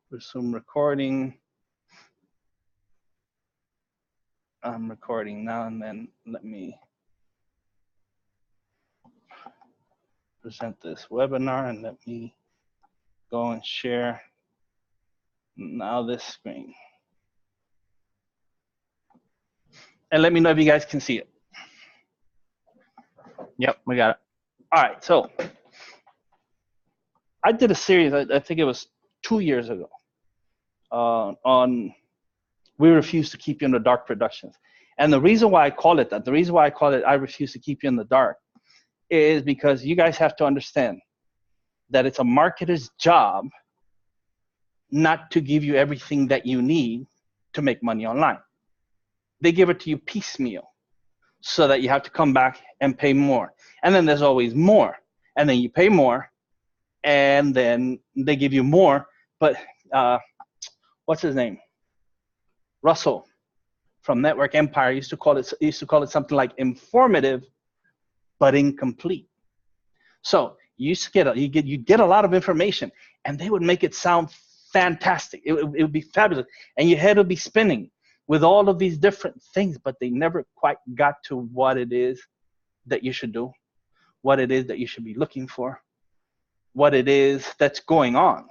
Resume recording. I'm recording now, and then let me present this webinar, and let me go and share now this screen. And let me know if you guys can see it. Yep, we got it. All right, so I did a series, I think it was 2 years ago, on We Refuse to Keep You in the Dark Productions. And the reason why I call it that, the reason why I call it I Refuse to Keep You in the Dark, is because you guys have to understand that it's a marketer's job not to give you everything that you need to make money online. They give it to you piecemeal so that you have to come back and pay more. And then there's always more. And then you pay more, and then they give you more. But what's his name? Russell from Network Empire used to call it something like informative but incomplete. So you get a lot of information, and they would make it sound fantastic. It would be fabulous, and your head would be spinning with all of these different things, but they never quite got to what it is that you should do, what it is that you should be looking for, what it is that's going on,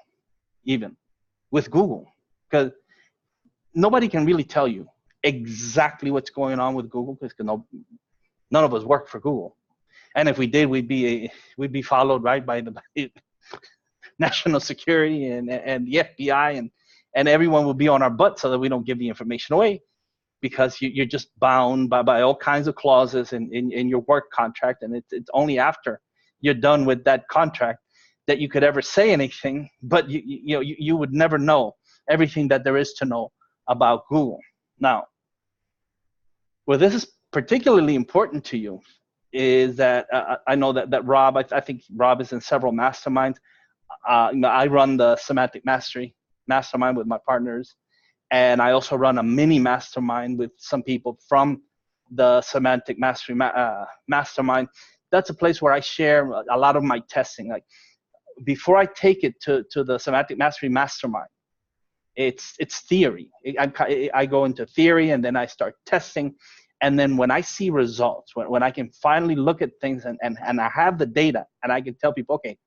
even with Google, because nobody can really tell you exactly what's going on with Google, because none of us work for Google. And if we did, we'd be followed right by the national security and the FBI, and everyone will be on our butt so that we don't give the information away, because you're just bound by all kinds of clauses in your work contract. And it's only after you're done with that contract that you could ever say anything, but you would never know everything that there is to know about Google. Now, where this is particularly important to you is that I know that Rob, I think Rob is in several masterminds. I run the Semantic Mastery Mastermind with my partners, and I also run a mini mastermind with some people from the Semantic Mastery Mastermind. That's a place where I share a lot of my testing. Like, before I take it to the Semantic Mastery Mastermind, it's theory. I go into theory, and then I start testing. And then when I see results, when I can finally look at things and I have the data, and I can tell people, okay,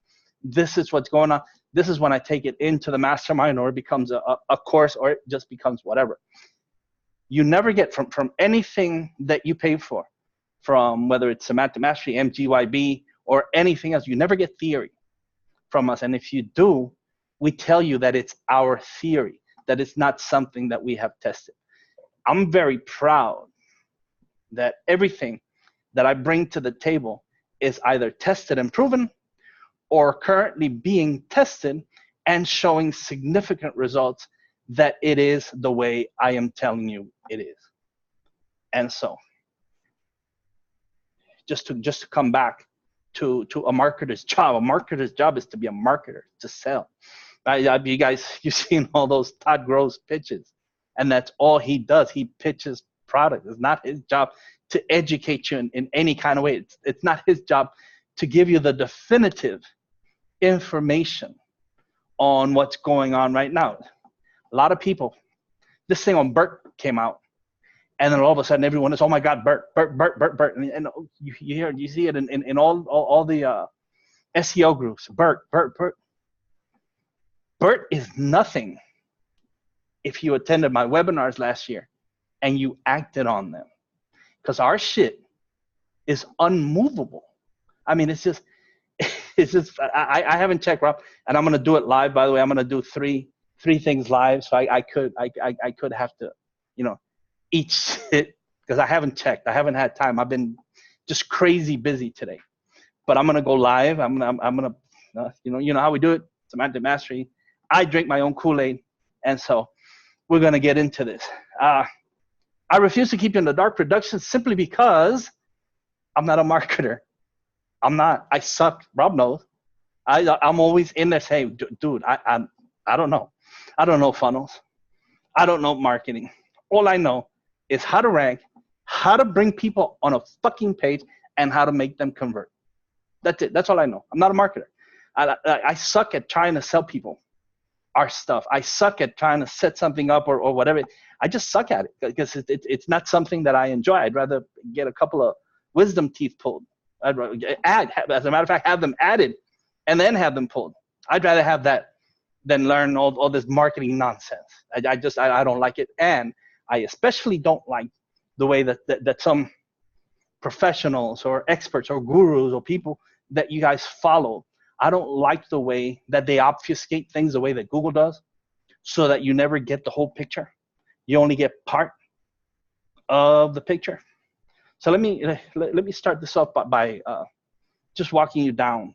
this is what's going on, this is when I take it into the mastermind, or it becomes a course, or it just becomes whatever. You never get from anything that you pay for, from whether it's Semantic Mastery, MGYB, or anything else, you never get theory from us. And if you do, we tell you that it's our theory, that it's not something that we have tested. I'm very proud that everything that I bring to the table is either tested and proven, or currently being tested and showing significant results that it is the way I am telling you it is. And so, just to come back to a marketer's job is to be a marketer, to sell. You guys, you've seen all those Todd Groves pitches, and that's all he does. He pitches product. It's not his job to educate you in any kind of way. It's not his job to give you the definitive information on what's going on right now. A lot of people, this thing on BERT came out, and then all of a sudden everyone is, oh my God, BERT. And you see it in all the SEO groups. BERT. BERT is nothing if you attended my webinars last year and you acted on them. Because our shit is unmovable. I mean, it's just, I haven't checked, Rob, and I'm gonna do it live. By the way, I'm gonna do three things live. So I could have to, eat shit, because I haven't checked. I haven't had time. I've been just crazy busy today. But I'm gonna go live. I'm gonna, you know how we do it. Semantic Mastery. I drink my own Kool-Aid, and so we're gonna get into this. I refuse to keep you in the dark production simply because I'm not a marketer. I'm not. I suck. Rob knows. I'm always in there saying, dude, I don't know. I don't know funnels. I don't know marketing. All I know is how to rank, how to bring people on a fucking page, and how to make them convert. That's it. That's all I know. I'm not a marketer. I suck at trying to sell people. our stuff. I suck at trying to set something up or whatever. I just suck at it because it's not something that I enjoy. I'd rather get a couple of wisdom teeth pulled. I'd rather as a matter of fact, have them added and then have them pulled. I'd rather have that than learn all this marketing nonsense. I don't like it. And I especially don't like the way that some professionals or experts or gurus or people that you guys follow, I don't like the way that they obfuscate things the way that Google does, so that you never get the whole picture. You only get part of the picture. So let me start this off by just walking you down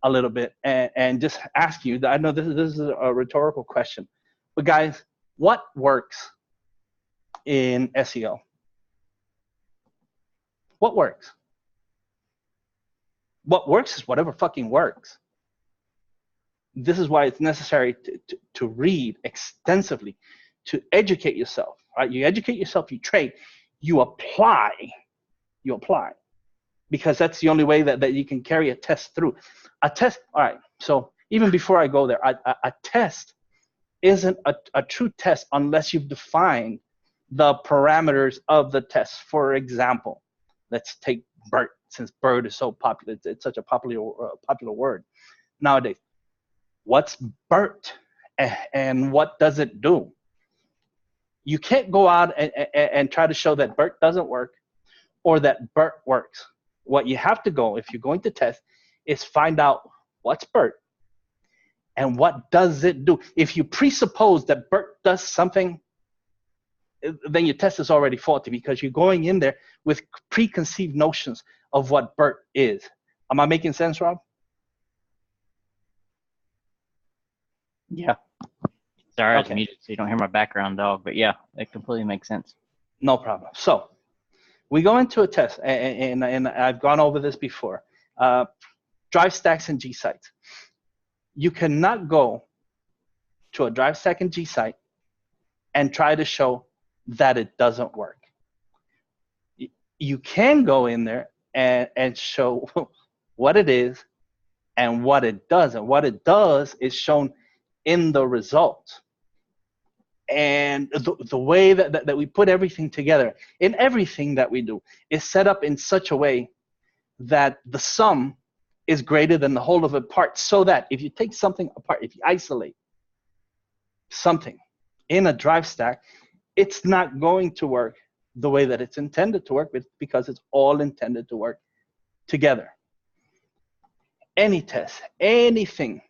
a little bit and just ask you. I know this is a rhetorical question, but guys, what works in SEO? What works? What works is whatever fucking works. This is why it's necessary to read extensively, to educate yourself, right? You educate yourself, you train, you apply, because that's the only way that you can carry a test through. A test, all right, so even before I go there, a test isn't a true test unless you've defined the parameters of the test. For example, let's take BERT, since BERT is so popular. It's such a popular word nowadays. What's BERT and what does it do? You can't go out and try to show that BERT doesn't work or that BERT works. What you have to go, if you're going to test, is find out what's BERT and what does it do. If you presuppose that BERT does something, then your test is already faulty, because you're going in there with preconceived notions of what BERT is. Am I making sense, Rob? Yeah. Sorry, I was muted so you don't hear my background dog, but yeah, it completely makes sense. No problem. So we go into a test, and I've gone over this before. Drive stacks and G sites. You cannot go to a drive stack and G site and try to show that it doesn't work. You can go in there and show what it is and what it does. And what it does is shown in the results. And the way that we put everything together in everything that we do is set up in such a way that the sum is greater than the whole of it part, so that if you take something apart, if you isolate something in a drive stack, it's not going to work the way that it's intended to work, because it's all intended to work together. Any test, anything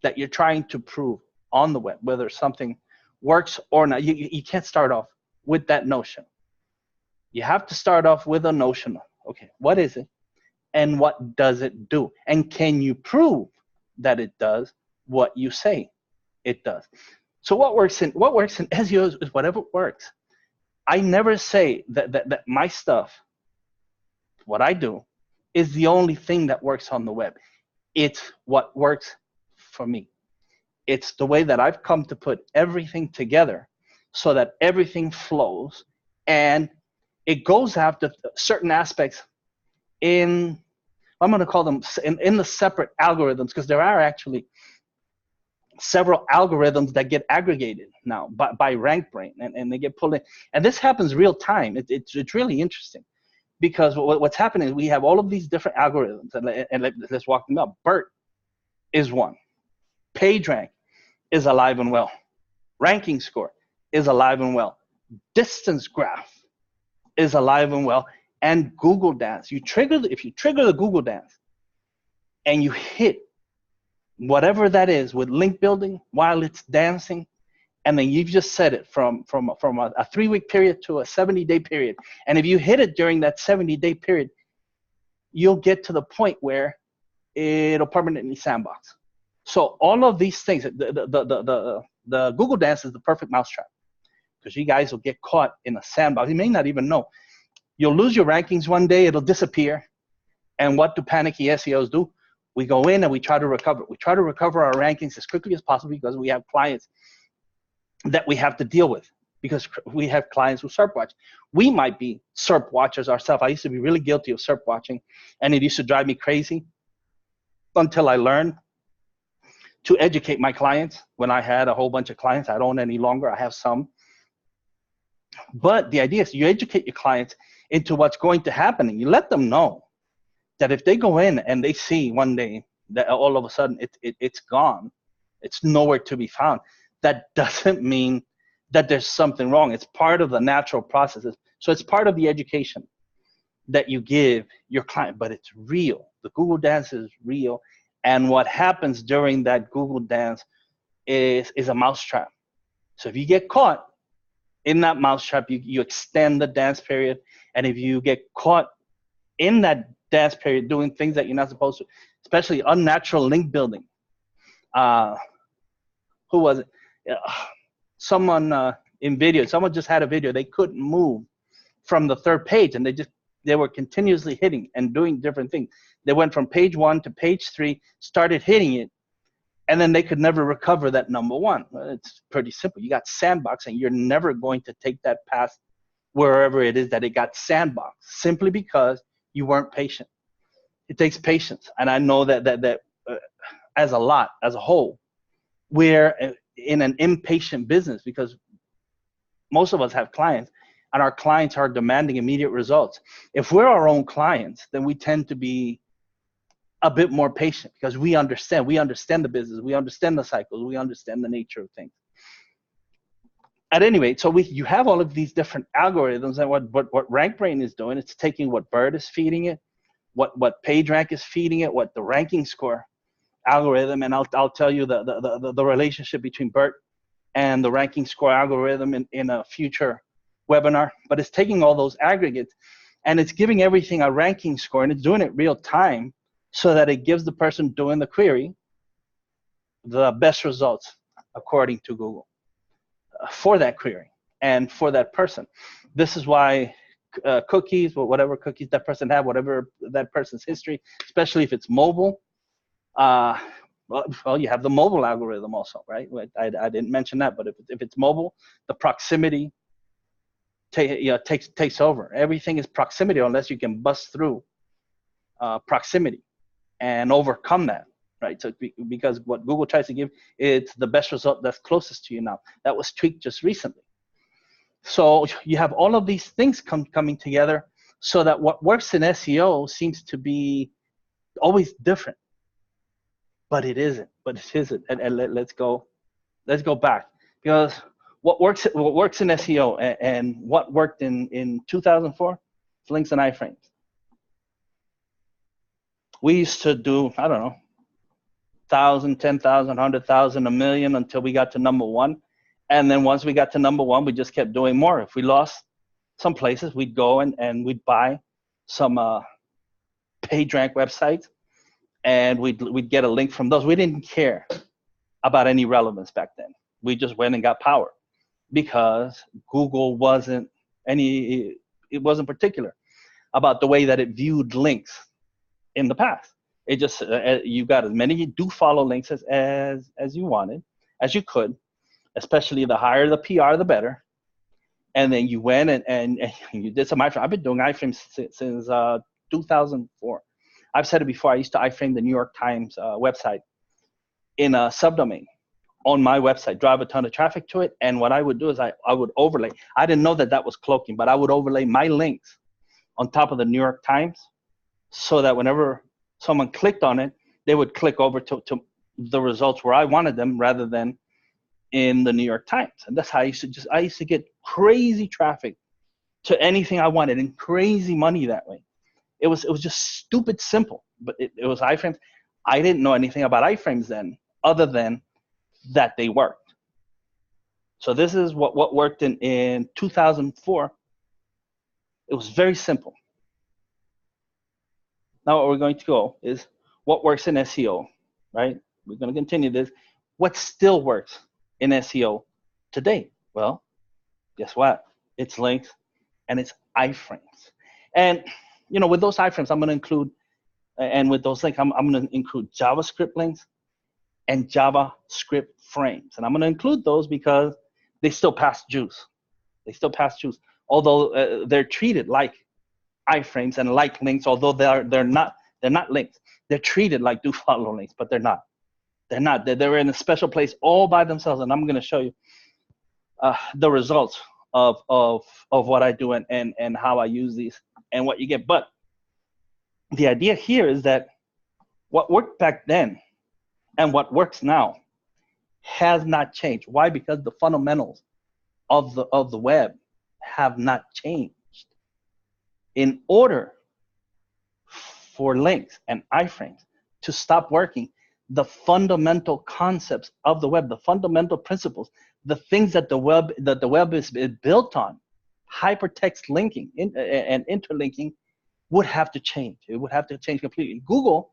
that you're trying to prove on the web, whether something works or not, you can't start off with that notion. You have to start off with a notion of, okay, what is it and what does it do? And can you prove that it does what you say it does? So what works in SEO is whatever works. I never say that my stuff, what I do, is the only thing that works on the web. It's what works for me. It's the way that I've come to put everything together so that everything flows, and it goes after certain aspects in, I'm going to call them in the separate algorithms, because there are actually several algorithms that get aggregated now by RankBrain, and they get pulled in. And this happens real time. It's really interesting, because what's happening is we have all of these different algorithms, and let's walk them up. BERT is one. PageRank is alive and well. Ranking score is alive and well. Distance graph is alive and well. And Google Dance. If you trigger the Google Dance and you hit whatever that is with link building while it's dancing, and then you've just set it from a 3-week period to a 70-day period. And if you hit it during that 70-day period, you'll get to the point where it'll permanently sandbox. So all of these things, the Google Dance is the perfect mousetrap, because you guys will get caught in a sandbox. You may not even know. You'll lose your rankings one day, it'll disappear. And what do panicky SEOs do? We go in and we try to recover. We try to recover our rankings as quickly as possible, because we have clients that we have to deal with, because we have clients who SERP watch. We might be SERP watchers ourselves. I used to be really guilty of SERP watching, and it used to drive me crazy until I learned to educate my clients. When I had a whole bunch of clients, I don't any longer. I have some. But the idea is you educate your clients into what's going to happen, and you let them know that if they go in and they see one day that all of a sudden it's gone, it's nowhere to be found, that doesn't mean that there's something wrong. It's part of the natural processes. So it's part of the education that you give your client, but it's real. The Google dance is real. And what happens during that Google dance is a mousetrap. So if you get caught in that mousetrap, you extend the dance period. And if you get caught in that dance period doing things that you're not supposed to, especially unnatural link building. Who was it? Someone in video, someone just had a video. They couldn't move from the third page, and they were continuously hitting and doing different things. They went from page 1 to page 3, started hitting it, and then they could never recover that number 1. Well, it's pretty simple. You got sandbox, and you're never going to take that past wherever it is that it got sandboxed, simply because you weren't patient. It takes patience, and I know that as a whole, we're in an impatient business because most of us have clients, and our clients are demanding immediate results. If we're our own clients, then we tend to be a bit more patient because we understand the business, we understand the cycles, we understand the nature of things. At any rate, so you have all of these different algorithms, and what RankBrain is doing, it's taking what BERT is feeding it, what PageRank is feeding it, what the ranking score algorithm, and I'll tell you the relationship between BERT and the ranking score algorithm in a future webinar. But it's taking all those aggregates and it's giving everything a ranking score, and it's doing it real time so that it gives the person doing the query the best results according to Google for that query and for that person. This is why cookies, or whatever cookies that person had, whatever that person's history, especially if it's mobile, well, you have the mobile algorithm also, right? I didn't mention that, but if it's mobile, the proximity takes over. Everything is proximity unless you can bust through proximity and overcome that, right? So because what Google tries to give, it's the best result that's closest to you now. That was tweaked just recently. So you have all of these things coming together so that what works in SEO seems to be always different. But it isn't. And let's go back, because what works in SEO and what worked in 2004 is links and iframes. We used to do, I don't know, 1,000, 10,000, 100,000, a million until we got to number 1. And then once we got to number 1, we just kept doing more. If we lost some places, we'd go and we'd buy some PageRank websites, and we'd get a link from those. We didn't care about any relevance back then. We just went and got power because Google wasn't particular about the way that it viewed links in the past. It just, you got as many do follow links as you wanted, as you could, especially the higher the PR, the better. And then you went and you did some iframes. I've been doing iframes since 2004. I've said it before. I used to iframe the New York Times website in a subdomain on my website, drive a ton of traffic to it. And what I would do is I would overlay. I didn't know that was cloaking, but I would overlay my links on top of the New York Times so that whenever someone clicked on it, they would click over to the results where I wanted them rather than in the New York Times. And that's how I used to get crazy traffic to anything I wanted and crazy money that way. It was just stupid simple, but it was iframes. I didn't know anything about iframes then, other than that they worked. So this is what worked in 2004. It was very simple. Now what we're going to go is what works in SEO, right? We're going to continue this. What still works in SEO today? Well, guess what? It's links and it's iframes. And with those iframes, I'm going to include, and with those links, I'm going to include JavaScript links and JavaScript frames. And I'm going to include those because they still pass juice. Although they're treated like iframes and like links, although they're not links. They're treated like do follow links, but they're not. They're not. They're in a special place all by themselves, and I'm going to show you the results of what I do and how I use these and what you get. But the idea here is that what worked back then and what works now has not changed. Why? Because the fundamentals of the web have not changed. In order for links and iframes to stop working, the fundamental concepts of the web, the fundamental principles, the things that the web is built on, hypertext linking and interlinking, would have to change. It would have to change completely. Google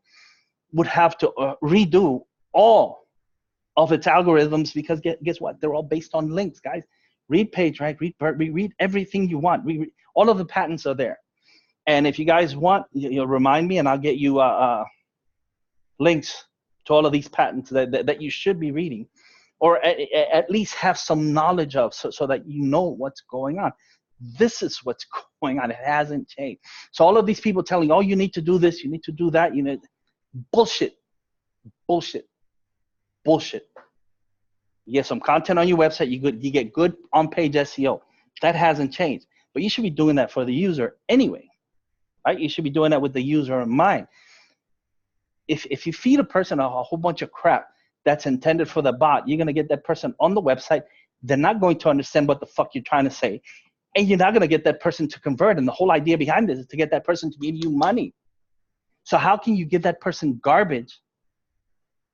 would have to redo all of its algorithms, because guess what? They're all based on links, guys. Read PageRank, read everything you want. All of the patents are there. And if you guys want, you'll remind me, and I'll get you links to all of these patents that you should be reading, or at least have some knowledge of, so that you know what's going on. This is what's going on. It hasn't changed. So all of these people telling you, oh, you need to do this, you need to do that, bullshit, bullshit, bullshit. You get some content on your website, you get good on-page SEO. That hasn't changed. But you should be doing that for the user anyway, right? You should be doing that with the user in mind. If you feed a person a whole bunch of crap that's intended for the bot, you're going to get that person on the website. They're not going to understand what the fuck you're trying to say. And you're not going to get that person to convert. And the whole idea behind this is to get that person to give you money. So how can you give that person garbage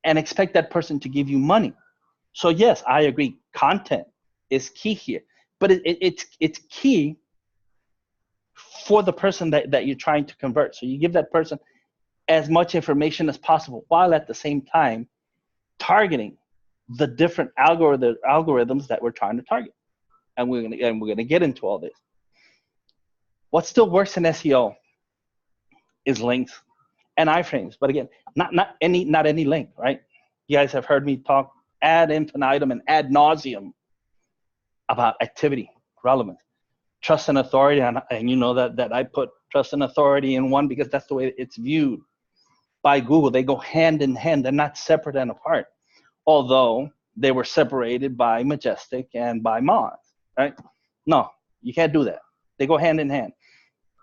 and expect that person to give you money? So yes, I agree. Content is key here. But it's key for the person that you're trying to convert. So you give that person as much information as possible, while at the same time targeting the different algorithms that we're trying to target. And we're gonna get into all this. What still works in SEO is links and iframes, but again, not any link, right? You guys have heard me talk ad infinitum and ad nauseum about activity, relevance, trust and authority, and you know that I put trust and authority in one because that's the way it's viewed by Google. They go hand in hand. They're not separate and apart, although they were separated by Majestic and by Moz, right? No, you can't do that. They go hand in hand.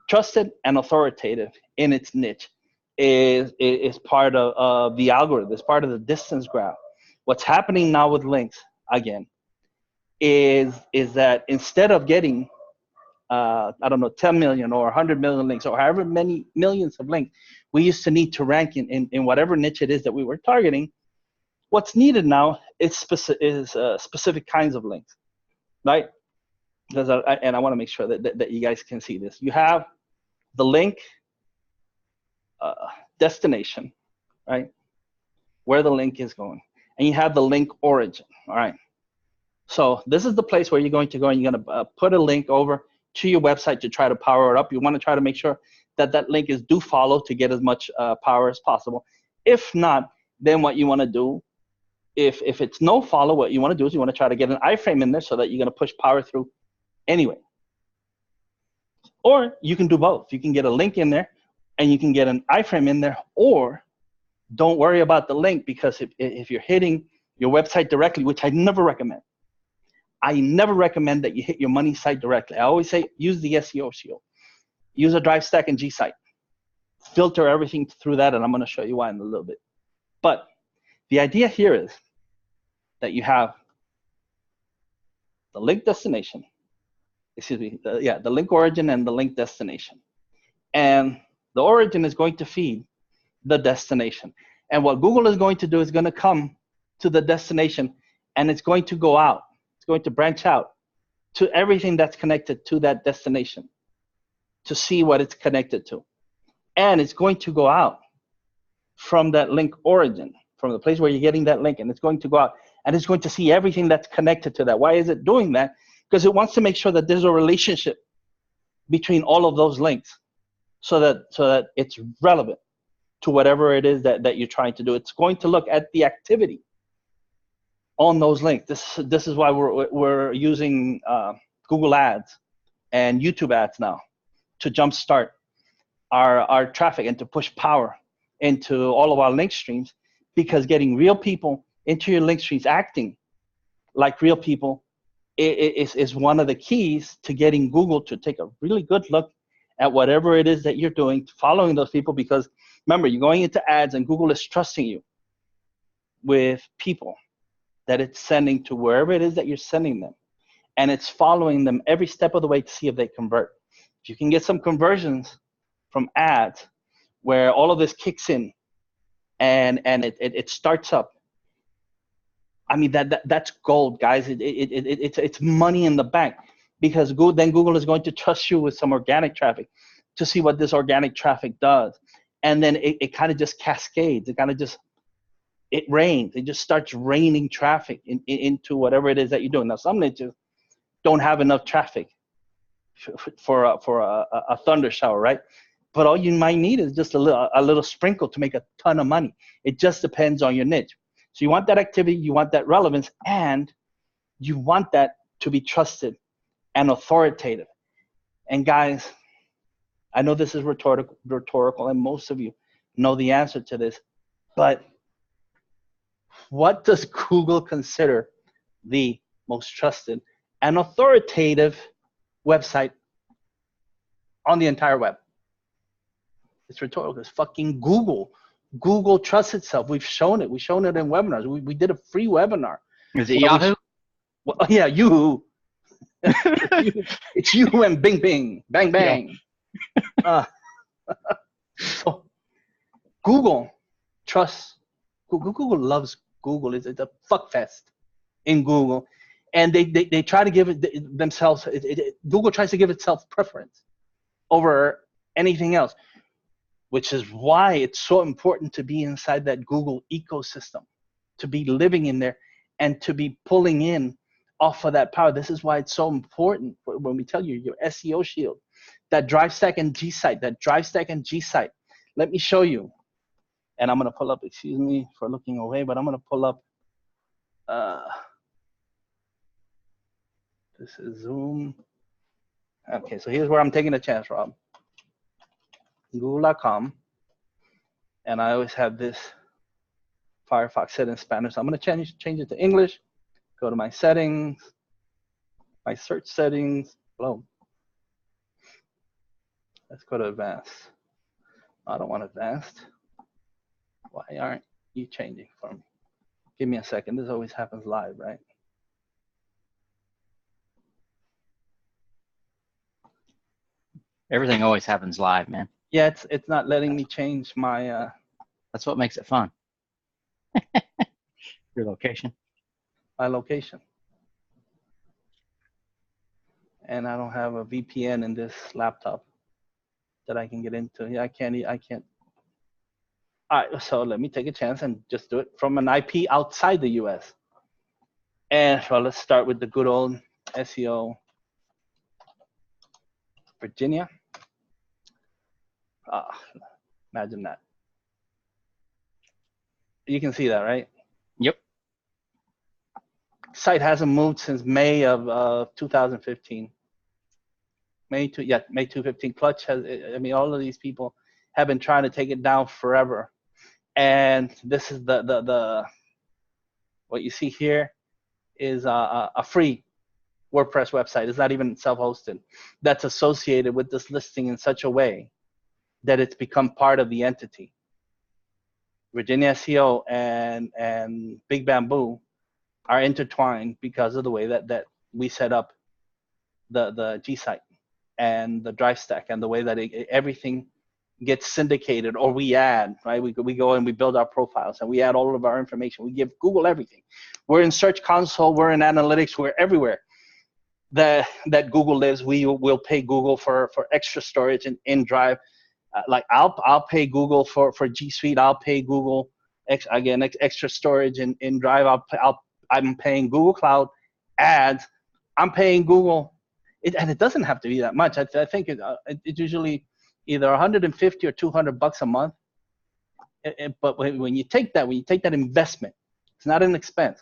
Trusted and authoritative in its niche is part of the algorithm. It's part of the distance graph. What's happening now with links, again, is that instead of getting, I don't know, 10 million or 100 million links, or however many millions of links we used to need to rank in whatever niche it is that we were targeting, what's needed now is specific kinds of links, right? Because I want to make sure that you guys can see this. You have the link destination, right? Where the link is going. And you have the link origin, all right? So this is the place where you're going to go, and you're going to put a link over to your website to try to power it up. You want to try to make sure that link is do follow to get as much power as possible. If not, then what you want to do, if it's no follow, what you want to do is you want to try to get an iframe in there so that you're going to push power through anyway. Or you can do both. You can get a link in there and you can get an iframe in there, or don't worry about the link, because if you're hitting your website directly, which I never recommend. I never recommend that you hit your money site directly. I always say use the SEO shield. Use a Drive Stack and G site. Filter everything through that, and I'm going to show you why in a little bit. But the idea here is that you have the link destination, the link origin and the link destination. And the origin is going to feed the destination. And what Google is going to do is going to come to the destination, and it's going to go out. It's going to branch out to everything that's connected to that destination to see what it's connected to. And it's going to go out from that link origin, from the place where you're getting that link, and it's going to go out, and it's going to see everything that's connected to that. Why is it doing that? Because it wants to make sure that there's a relationship between all of those links, so that it's relevant to whatever it is that you're trying to do. It's going to look at the activity on those links. This is why we're using Google Ads and YouTube Ads now to jumpstart our traffic and to push power into all of our link streams, because getting real people into your link streams acting like real people is one of the keys to getting Google to take a really good look at whatever it is that you're doing, following those people. Because remember, you're going into ads and Google is trusting you with people that it's sending to wherever it is that you're sending them. And it's following them every step of the way to see if they convert. If you can get some conversions from ads where all of this kicks in and it starts up, I mean, that's gold, guys. It's money in the bank, because then Google is going to trust you with some organic traffic to see what this organic traffic does. And then it kind of just cascades. It rains. It just starts raining traffic into whatever it is that you're doing. Now, some niches don't have enough traffic for a thunder shower, right? But all you might need is just a little sprinkle to make a ton of money. It just depends on your niche. So you want that activity, you want that relevance, and you want that to be trusted and authoritative. And guys, I know this is rhetorical, and most of you know the answer to this, but what does Google consider the most trusted and authoritative website on the entire web? It's rhetorical. It's fucking Google. Google trusts itself. We've shown it. We've shown it in webinars. We did a free webinar. Is it Yahoo? Well, yeah, you. It's you and Bing Bing, Bang Bang. Yeah. So Google trusts. Google loves Google. It's a fuck fest in Google, and they try to give it themselves. Google tries to give itself preference over anything else, which is why it's so important to be inside that Google ecosystem, to be living in there and to be pulling in off of that power. This is why it's so important when we tell you your SEO shield, that drive stack and G site, Let me show you. And I'm going to pull up, excuse me for looking away, but I'm going to pull up. This is Zoom. Okay, so here's where I'm taking a chance, Rob. Google.com, and I always have this Firefox set in Spanish. So I'm going to change it to English. Go to my settings, my search settings. Hello. Let's go to advanced. I don't want advanced. Why aren't you changing for me? Give me a second. This always happens live, right? Everything always happens live, man. Yeah, it's not letting me change my. That's what makes it fun. Your location. My location. And I don't have a VPN in this laptop that I can get into. Yeah, I can't. All right, so let me take a chance and just do it from an IP outside the US. And well, let's start with the good old SEO Virginia. Imagine that. You can see that, right? Yep. Site hasn't moved since May of 2015. May 2015. Clutch has, I mean, all of these people have been trying to take it down forever. And this is the what you see here is a free WordPress website. It's not even self-hosted. That's associated with this listing in such a way that it's become part of the entity. Virginia SEO and Big Bamboo are intertwined because of the way that we set up the G site and the drive stack, and the way that everything gets syndicated, or we add, right? We go and we build our profiles and we add all of our information. We give Google everything. We're in Search Console, we're in analytics, we're everywhere that Google lives. We will pay Google for extra storage in Drive. Like I'll pay Google for G Suite. I'll pay Google extra storage in Drive. I'm paying Google Cloud ads. I'm paying Google, and it doesn't have to be that much. I think it's usually either 150 or 200 bucks a month. But when you take that investment, it's not an expense.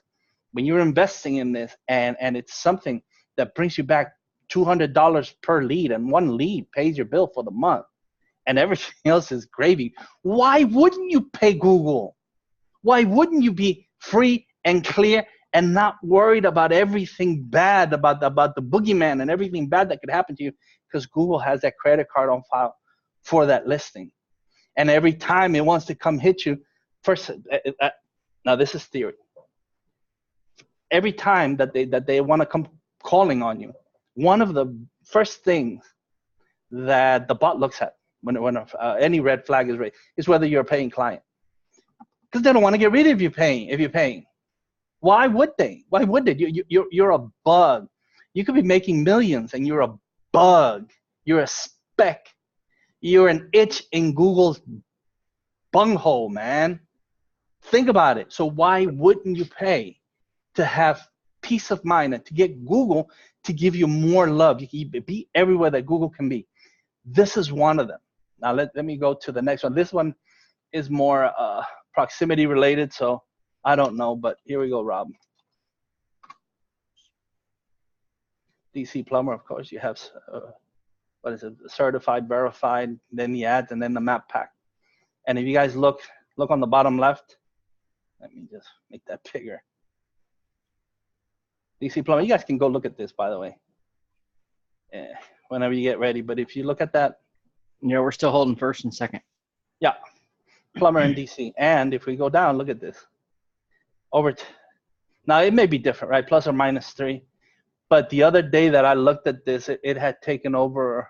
When you're investing in this, and it's something that brings you back $200 per lead, and one lead pays your bill for the month, and everything else is gravy. Why wouldn't you pay Google? Why wouldn't you be free and clear and not worried about everything bad, about the boogeyman and everything bad that could happen to you? Because Google has that credit card on file for that listing. And every time it wants to come hit you, first, now this is theory. Every time that they want to come calling on you, one of the first things that the bot looks at when any red flag is raised is whether you're a paying client, because they don't want to get rid of you if you're paying. Why would they? Why would they? You're a bug. You could be making millions and you're a bug. You're a speck. You're an itch in Google's bunghole, man. Think about it. So why wouldn't you pay to have peace of mind and to get Google to give you more love? You can be everywhere that Google can be. This is one of them. Now let me go to the next one. This one is more proximity related, so I don't know, but here we go, Rob. DC Plumber, of course, you have, what is it, certified, verified, then the ads, and then the map pack. And if you guys look on the bottom left, let me just make that bigger. DC Plumber, you guys can go look at this, by the way, whenever you get ready. But if you look at that. Yeah, we're still holding first and second. Yeah, Plumber in DC. And if we go down, look at this. Now, it may be different, right? Plus or minus 3. But the other day that I looked at this, it had taken over,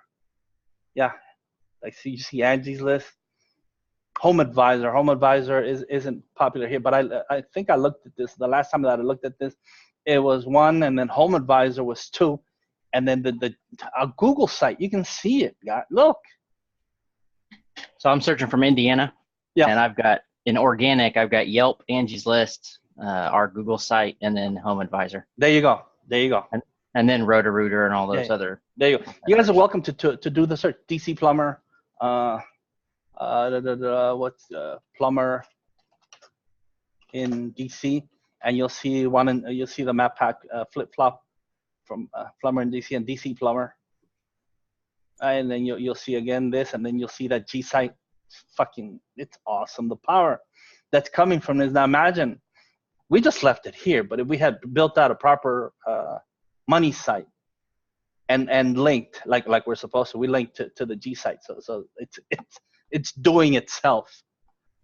yeah, like you see Angie's List. Home Advisor isn't popular here, but I think I looked at this. The last time that I looked at this, it was 1, and then Home Advisor was 2. And then a Google site, you can see it, guys. Look. So I'm searching from Indiana. Yeah. And I've got, in organic, I've got Yelp, Angie's List, our Google site, and then Home Advisor. There you go. And then Roto-Rooter and all those other. There you go. You guys are welcome to do the search. DC Plumber, Plumber in DC, and you'll see you'll see the map pack flip flop from Plumber in DC and DC Plumber, and then you'll see again this, and then you'll see that G site. It's awesome. The power that's coming from this. Now imagine, we just left it here, but if we had built out a proper money site and linked like we're supposed to, we linked to the G site, so it's doing itself.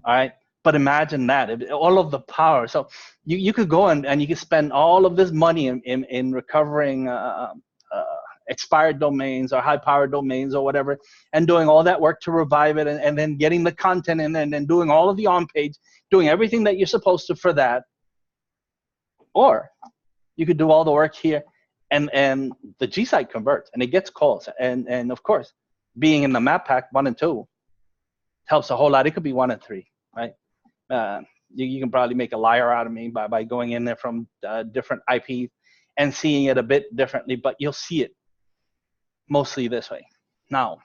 All right, but imagine that, all of the power. So you could go and you could spend all of this money in recovering expired domains or high powered domains or whatever, and doing all that work to revive it, and then getting the content in, and then doing all of the on page, doing everything that you're supposed to for that. Or you could do all the work here, and the G site converts and it gets calls, and of course, being in the map pack 1 and 2 helps a whole lot. It could be 1 and 3, right? You can probably make a liar out of me by going in there from different IPs and seeing it a bit differently, but you'll see it mostly this way. Now,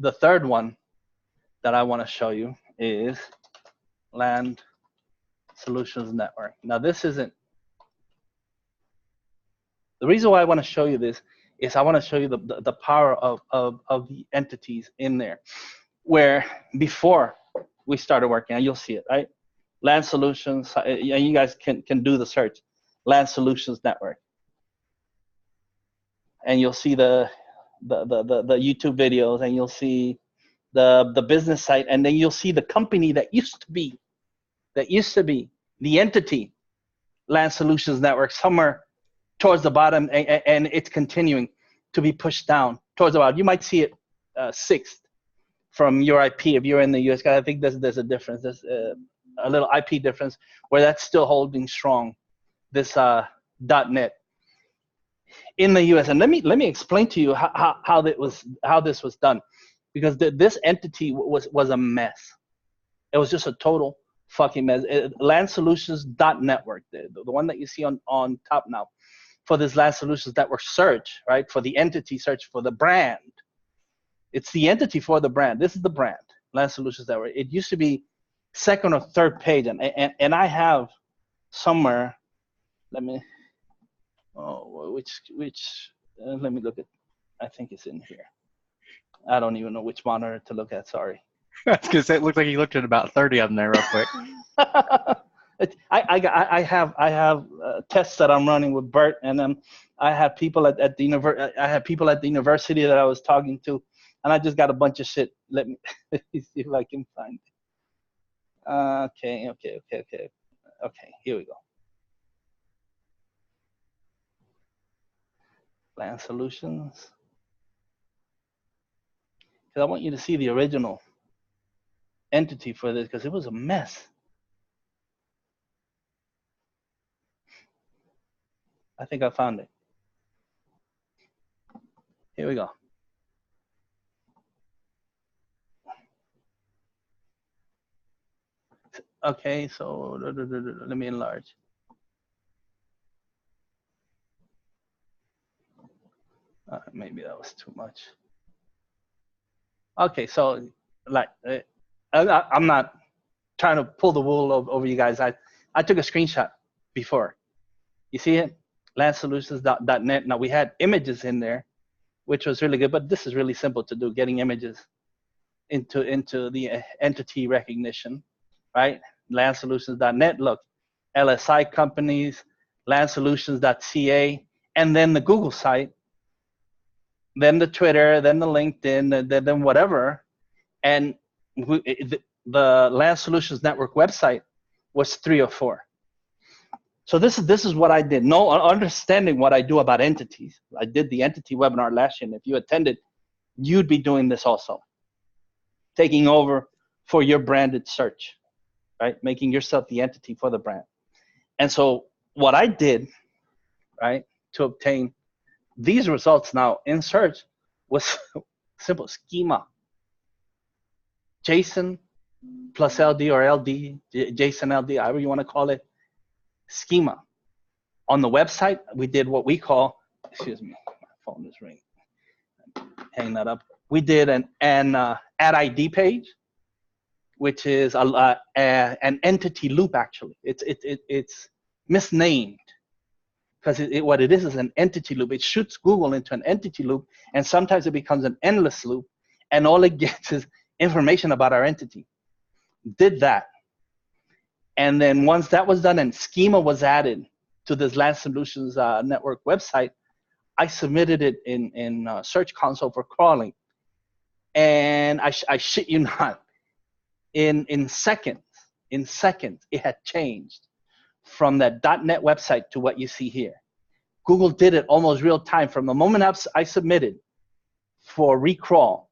the third one that I want to show you is Land Solutions Network. Now, this isn't, the reason why I want to show you this is I want to show you the power of the entities in there, where before we started working, and you'll see it, right? Land Solutions, and you guys can do the search, Land Solutions Network. And you'll see the YouTube videos, and you'll see the business site, and then you'll see the company that used to be the entity, Land Solutions Network, somewhere towards the bottom, and it's continuing to be pushed down towards the bottom. You might see it 6th from your IP if you're in the US. I think there's a difference. There's a little IP difference where that's still holding strong, this .net in the US. And let me explain to you how this was done, because this entity was a mess. It was just a total fucking mess. Land Solutions .network, the one that you see on top now, for this Land Solutions Network search, right? For the entity search for the brand. It's the entity for the brand. This is the brand, Land Solutions Network. It used to be 2nd or 3rd page, and I have somewhere, let me look at, I think it's in here. I don't even know which monitor to look at, sorry. Because it looked like he looked at about 30 of them there real quick. I have tests that I'm running with Bert, and then I have people at the university that I was talking to, and I just got a bunch of shit. Let me see if I can find it. Okay. Here we go. Land Solutions. Because I want you to see the original entity for this, because it was a mess. I think I found it. Here we go. Okay, so let me enlarge. Maybe that was too much. Okay, so like I'm not trying to pull the wool over you guys. I took a screenshot before. You see it? Landsolutions.net. Now we had images in there, which was really good, but this is really simple to do, getting images into the entity recognition, right? Landsolutions.net. Look, LSI companies, landsolutions.ca, and then the Google site, then the Twitter, then the LinkedIn, then whatever. And the Land Solutions Network website was 3 or 4. So this is what I did. No understanding what I do about entities. I did the entity webinar last year, and if you attended, you'd be doing this also. Taking over for your branded search, right? Making yourself the entity for the brand. And so what I did, right, to obtain these results now in search was simple schema. JSON plus LD or LD, JSON LD, however you want to call it, schema. On the website, we did what we call, excuse me, my phone is ringing. Hang that up. We did an ad ID page, which is an entity loop. Actually, it's misnamed because what it is an entity loop. It shoots Google into an entity loop, and sometimes it becomes an endless loop, and all it gets is information about our entity. Did that, and then once that was done and schema was added to this Land Solutions Network website, I submitted it in Search Console for crawling, and I shit you not, in seconds, it had changed from that .NET website to what you see here. Google did it almost real time from the moment I submitted for recrawl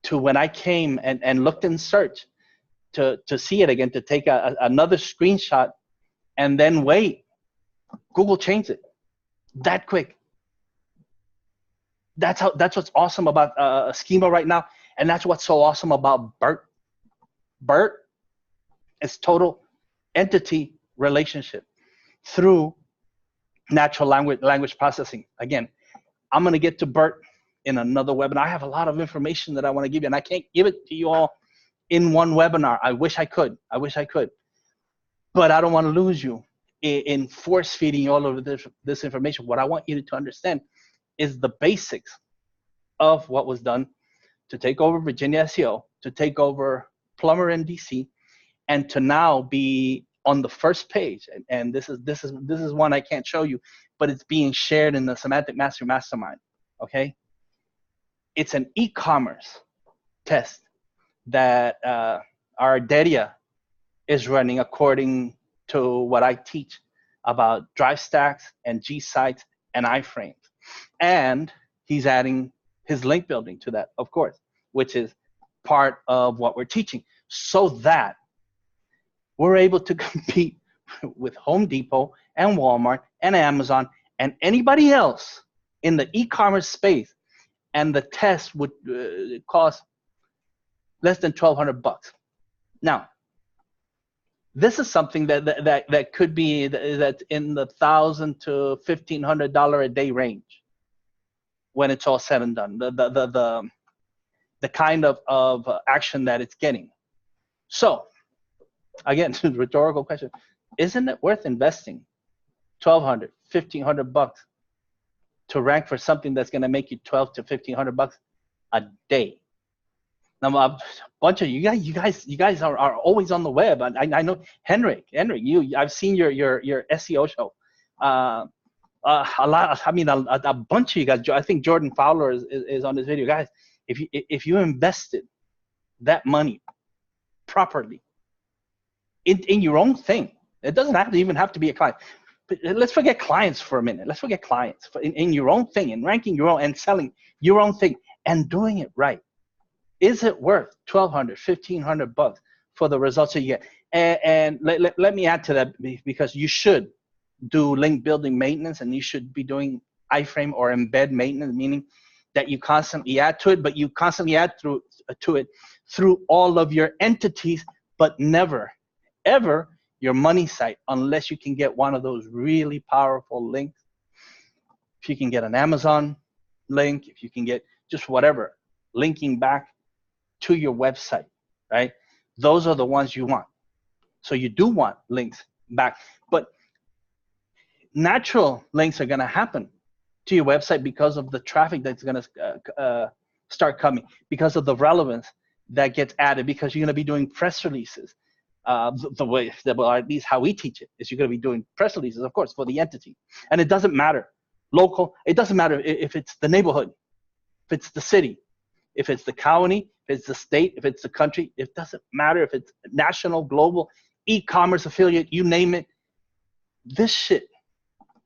to when I came and looked in search to see it again, to take another screenshot and then wait. Google changed it that quick. That's what's awesome about schema right now, and that's what's so awesome about BERT. BERT is total entity relationship through natural language processing. Again, I'm going to get to BERT in another webinar. I have a lot of information that I want to give you, and I can't give it to you all in one webinar. I wish I could. But I don't want to lose you in force feeding you all of this information. What I want you to understand is the basics of what was done to take over Virginia SEO, to take over Plumber in DC, and to now be on the first page. And this is one I can't show you, but it's being shared in the Semantic Mastery Mastermind. Okay, it's an e-commerce test that our Dedia is running according to what I teach about drive stacks and G sites and iframes. And he's adding his link building to that, of course, which is part of what we're teaching, so that we're able to compete with Home Depot and Walmart and Amazon and anybody else in the e-commerce space. And the test would cost less than $1,200. Now, this is something that could be that in the $1,000 to $1,500 a day range when it's all said and done. The kind of action that it's getting. So, again, rhetorical question: isn't it worth investing $1,200, $1,500 to rank for something that's going to make you $1,200 to $1,500 a day? Now, a bunch of you guys are always on the web. I know Henrik, I've seen your SEO show. A lot. I mean, a bunch of you guys. I think Jordan Fowler is on this video, guys. If you invested that money properly in your own thing, it doesn't even have to be a client. But let's forget clients for a minute. Let's forget clients in your own thing, and ranking your own and selling your own thing and doing it right. Is it worth $1,200, $1,500 for the results that you get? And let me add to that, because you should do link building maintenance, and you should be doing iframe or embed maintenance, meaning that you constantly add to it, but you constantly add to it through all of your entities, but never, ever your money site, unless you can get one of those really powerful links. If you can get an Amazon link, if you can get just whatever, linking back to your website, right? Those are the ones you want. So you do want links back, but natural links are going to happen to your website because of the traffic that's going to start coming, because of the relevance that gets added, because you're going to be doing press releases. The way, well, at least how we teach it, is you're going to be doing press releases, of course, for the entity. And it doesn't matter, local, it doesn't matter if it's the neighborhood, if it's the city, if it's the county, if it's the state, if it's the country. It doesn't matter if it's national, global, e-commerce affiliate, you name it. This shit,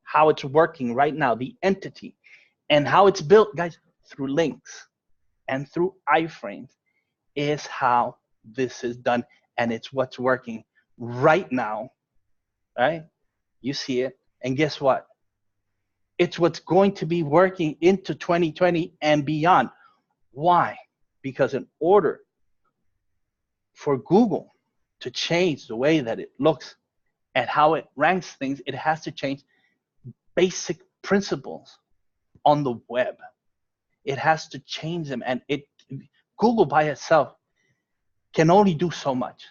how it's working right now, the entity, and how it's built, guys, through links and through iframes, is how this is done. And it's what's working right now, right? You see it. And guess what? It's what's going to be working into 2020 and beyond. Why? Because in order for Google to change the way that it looks and how it ranks things, it has to change basic principles on the web. It has to change them. And Google by itself can only do so much,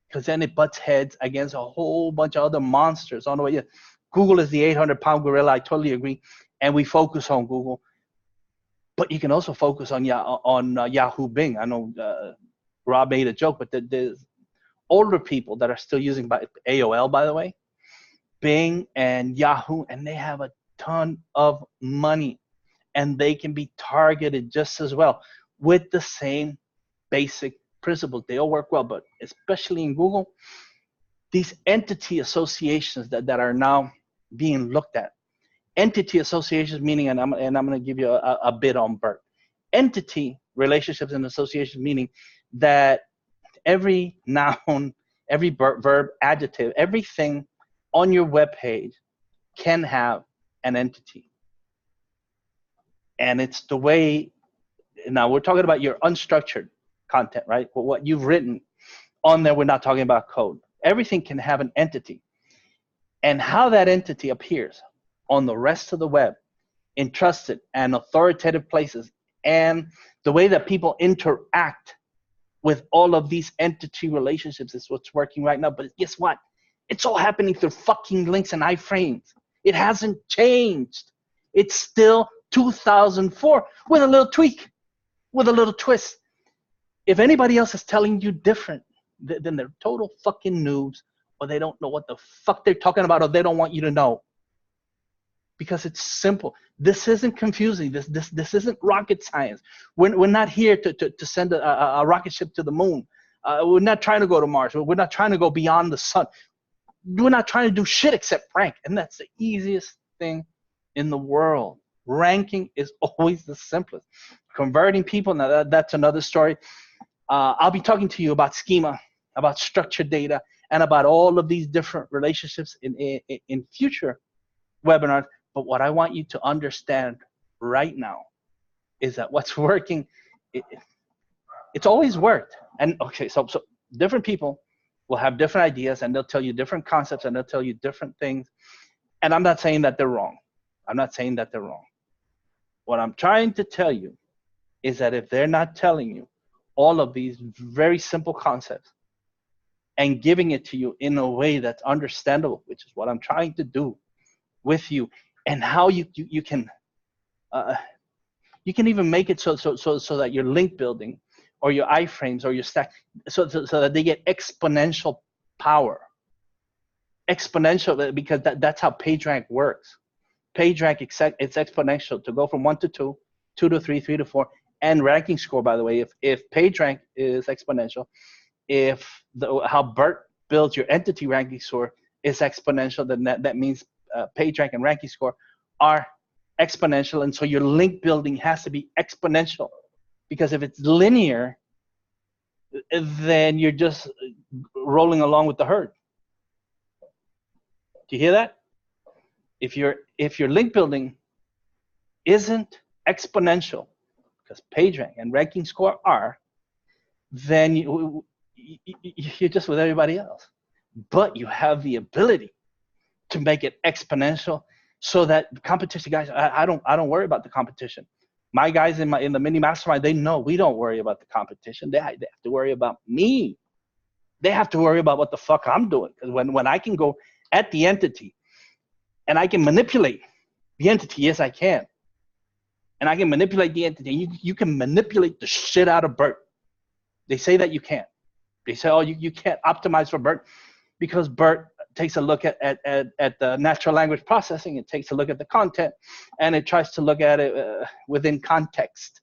because then it butts heads against a whole bunch of other monsters on the way. Google is the 800-pound gorilla. I totally agree. And we focus on Google. But you can also focus on Yahoo Bing. I know Rob made a joke, but there's older people that are still using AOL, by the way, Bing and Yahoo, and they have a ton of money, and they can be targeted just as well with the same basic principles. They all work well, but especially in Google, these entity associations that are now being looked at. Entity associations, meaning, and I'm going to give you a bit on BERT. Entity relationships and associations, meaning that every noun, every verb, adjective, everything on your web page can have an entity. And it's the way, now we're talking about your unstructured content, right? But what you've written on there, we're not talking about code. Everything can have an entity. And how that entity appears on the rest of the web in trusted and authoritative places, and the way that people interact with all of these entity relationships is what's working right now. But guess what? It's all happening through fucking links and iframes. It hasn't changed. It's still 2004 with a little tweak, with a little twist. If anybody else is telling you different, then they're total fucking noobs, or they don't know what the fuck they're talking about, or they don't want you to know. Because it's simple. This isn't confusing. This isn't rocket science. We're not here to send a rocket ship to the moon. We're not trying to go to Mars. We're not trying to go beyond the sun. We're not trying to do shit except rank. And that's the easiest thing in the world. Ranking is always the simplest. Converting people, now that's another story. I'll be talking to you about schema, about structured data, and about all of these different relationships in future webinars. But what I want you to understand right now is that what's working, it's always worked. And okay, so different people will have different ideas, and they'll tell you different concepts, and they'll tell you different things. And I'm not saying that they're wrong. I'm not saying that they're wrong. What I'm trying to tell you is that if they're not telling you all of these very simple concepts and giving it to you in a way that's understandable, which is what I'm trying to do with you, and how you can even make it so that your link building or your iframes or your stack, so that they get exponential power. Exponential, because that's how PageRank works. PageRank, it's exponential to go from 1 to 2, 2 to 3, 3 to 4, and ranking score, by the way, if PageRank is exponential, if how BERT builds your entity ranking score is exponential, then that means PageRank and ranking score are exponential, and so your link building has to be exponential, because if it's linear, then you're just rolling along with the herd. Do you hear that? If your link building isn't exponential, because PageRank and ranking score are, then you're just with everybody else. But you have the ability to make it exponential, so that the competition guys, I don't worry about the competition. My guys in the mini mastermind, they know we don't worry about the competition. They have to worry about me. They have to worry about what the fuck I'm doing. Because when I can go at the entity and I can manipulate the entity, yes I can. And I can manipulate the entity. You can manipulate the shit out of BERT. They say that you can't. They say, oh, you can't optimize for BERT, because BERT takes a look at the natural language processing. It takes a look at the content, and it tries to look at it within context.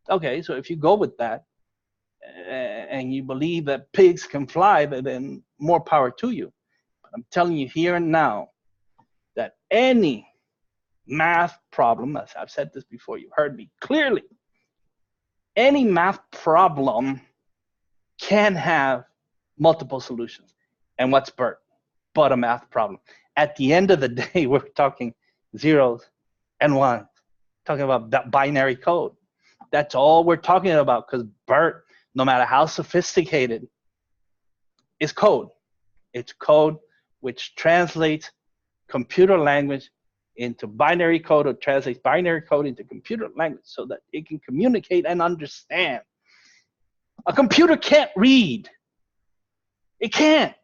Okay, so if you go with that, and you believe that pigs can fly, then more power to you. But I'm telling you here and now that any math problem, as I've said this before, you heard me clearly, any math problem can have multiple solutions. And what's BERT? But a math problem. At the end of the day, we're talking zeros and ones, talking about that binary code. That's all we're talking about, because BERT, no matter how sophisticated, is code. It's code which translates computer language into binary code, or translates binary code into computer language, so that it can communicate and understand. A computer can't read. It can't.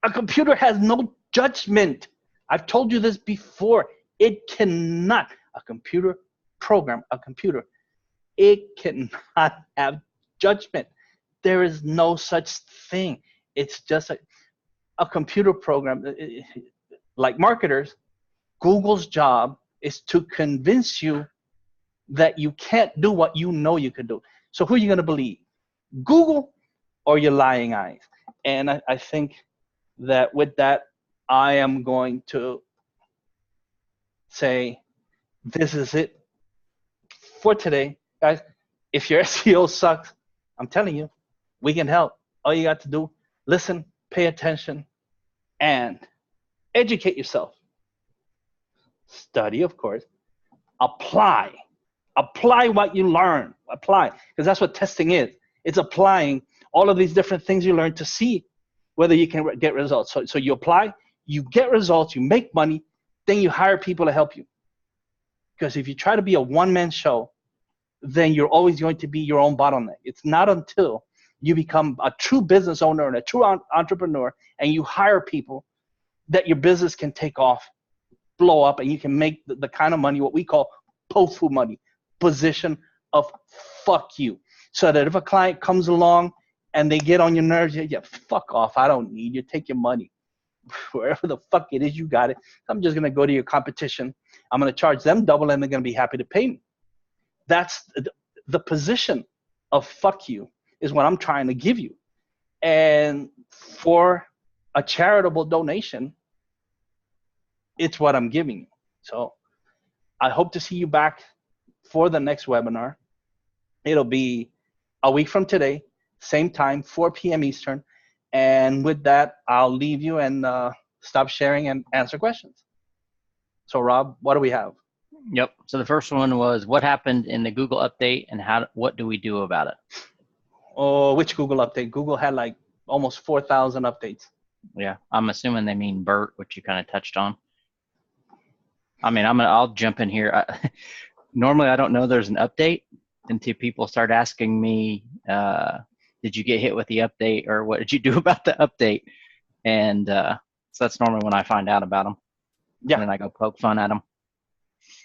A computer has no judgment. I've told you this before. It cannot. A computer program, a computer, it cannot have judgment. There is no such thing. It's just a computer program. Like marketers, Google's job is to convince you that you can't do what you know you can do. So who are you going to believe? Google or your lying eyes? And I think that with that, I am going to say this is it for today. Guys, if your SEO sucks, I'm telling you, we can help. All you got to do, listen, pay attention, and educate yourself. Study, of course. Apply. Apply what you learn. Apply, because that's what testing is. It's applying all of these different things you learn to see whether you can get results. So you apply, you get results, you make money, then you hire people to help you. Because if you try to be a one-man show, then you're always going to be your own bottleneck. It's not until you become a true business owner and a true entrepreneur, and you hire people, that your business can take off, blow up, and you can make the kind of money, what we call POFU money, position of fuck you. So that if a client comes along and they get on your nerves, yeah, fuck off, I don't need you, take your money. Wherever the fuck it is, you got it. I'm just gonna go to your competition. I'm gonna charge them double, and they're gonna be happy to pay me. That's the position of fuck you, is what I'm trying to give you. And for a charitable donation, it's what I'm giving you. So I hope to see you back for the next webinar. It'll be a week from today, same time, 4 p.m. Eastern. And with that, I'll leave you and stop sharing and answer questions. So Rob, what do we have? Yep. So the first one was, what happened in the Google update, and what do we do about it? Oh, which Google update? Google had like almost 4,000 updates. Yeah, I'm assuming they mean BERT, which you kind of touched on. I mean, I'll jump in here. Normally, I don't know there's an update until people start asking me, did you get hit with the update, or what did you do about the update? And so that's normally when I find out about them. Yeah. And then I go poke fun at them.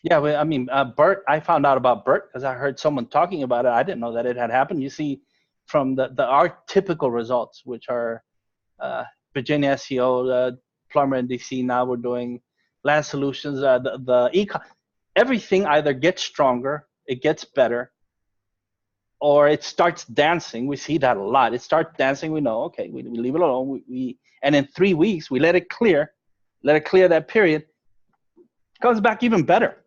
Yeah, well, I mean, BERT, I found out about BERT because I heard someone talking about it. I didn't know that it had happened. You see, from our typical results, which are Virginia SEO, Plumber in DC. Now we're doing Land Solutions. Everything either gets stronger, it gets better, or it starts dancing. We see that a lot. It starts dancing. We know, okay, we leave it alone. And in 3 weeks, we let it clear that period. Comes back even better,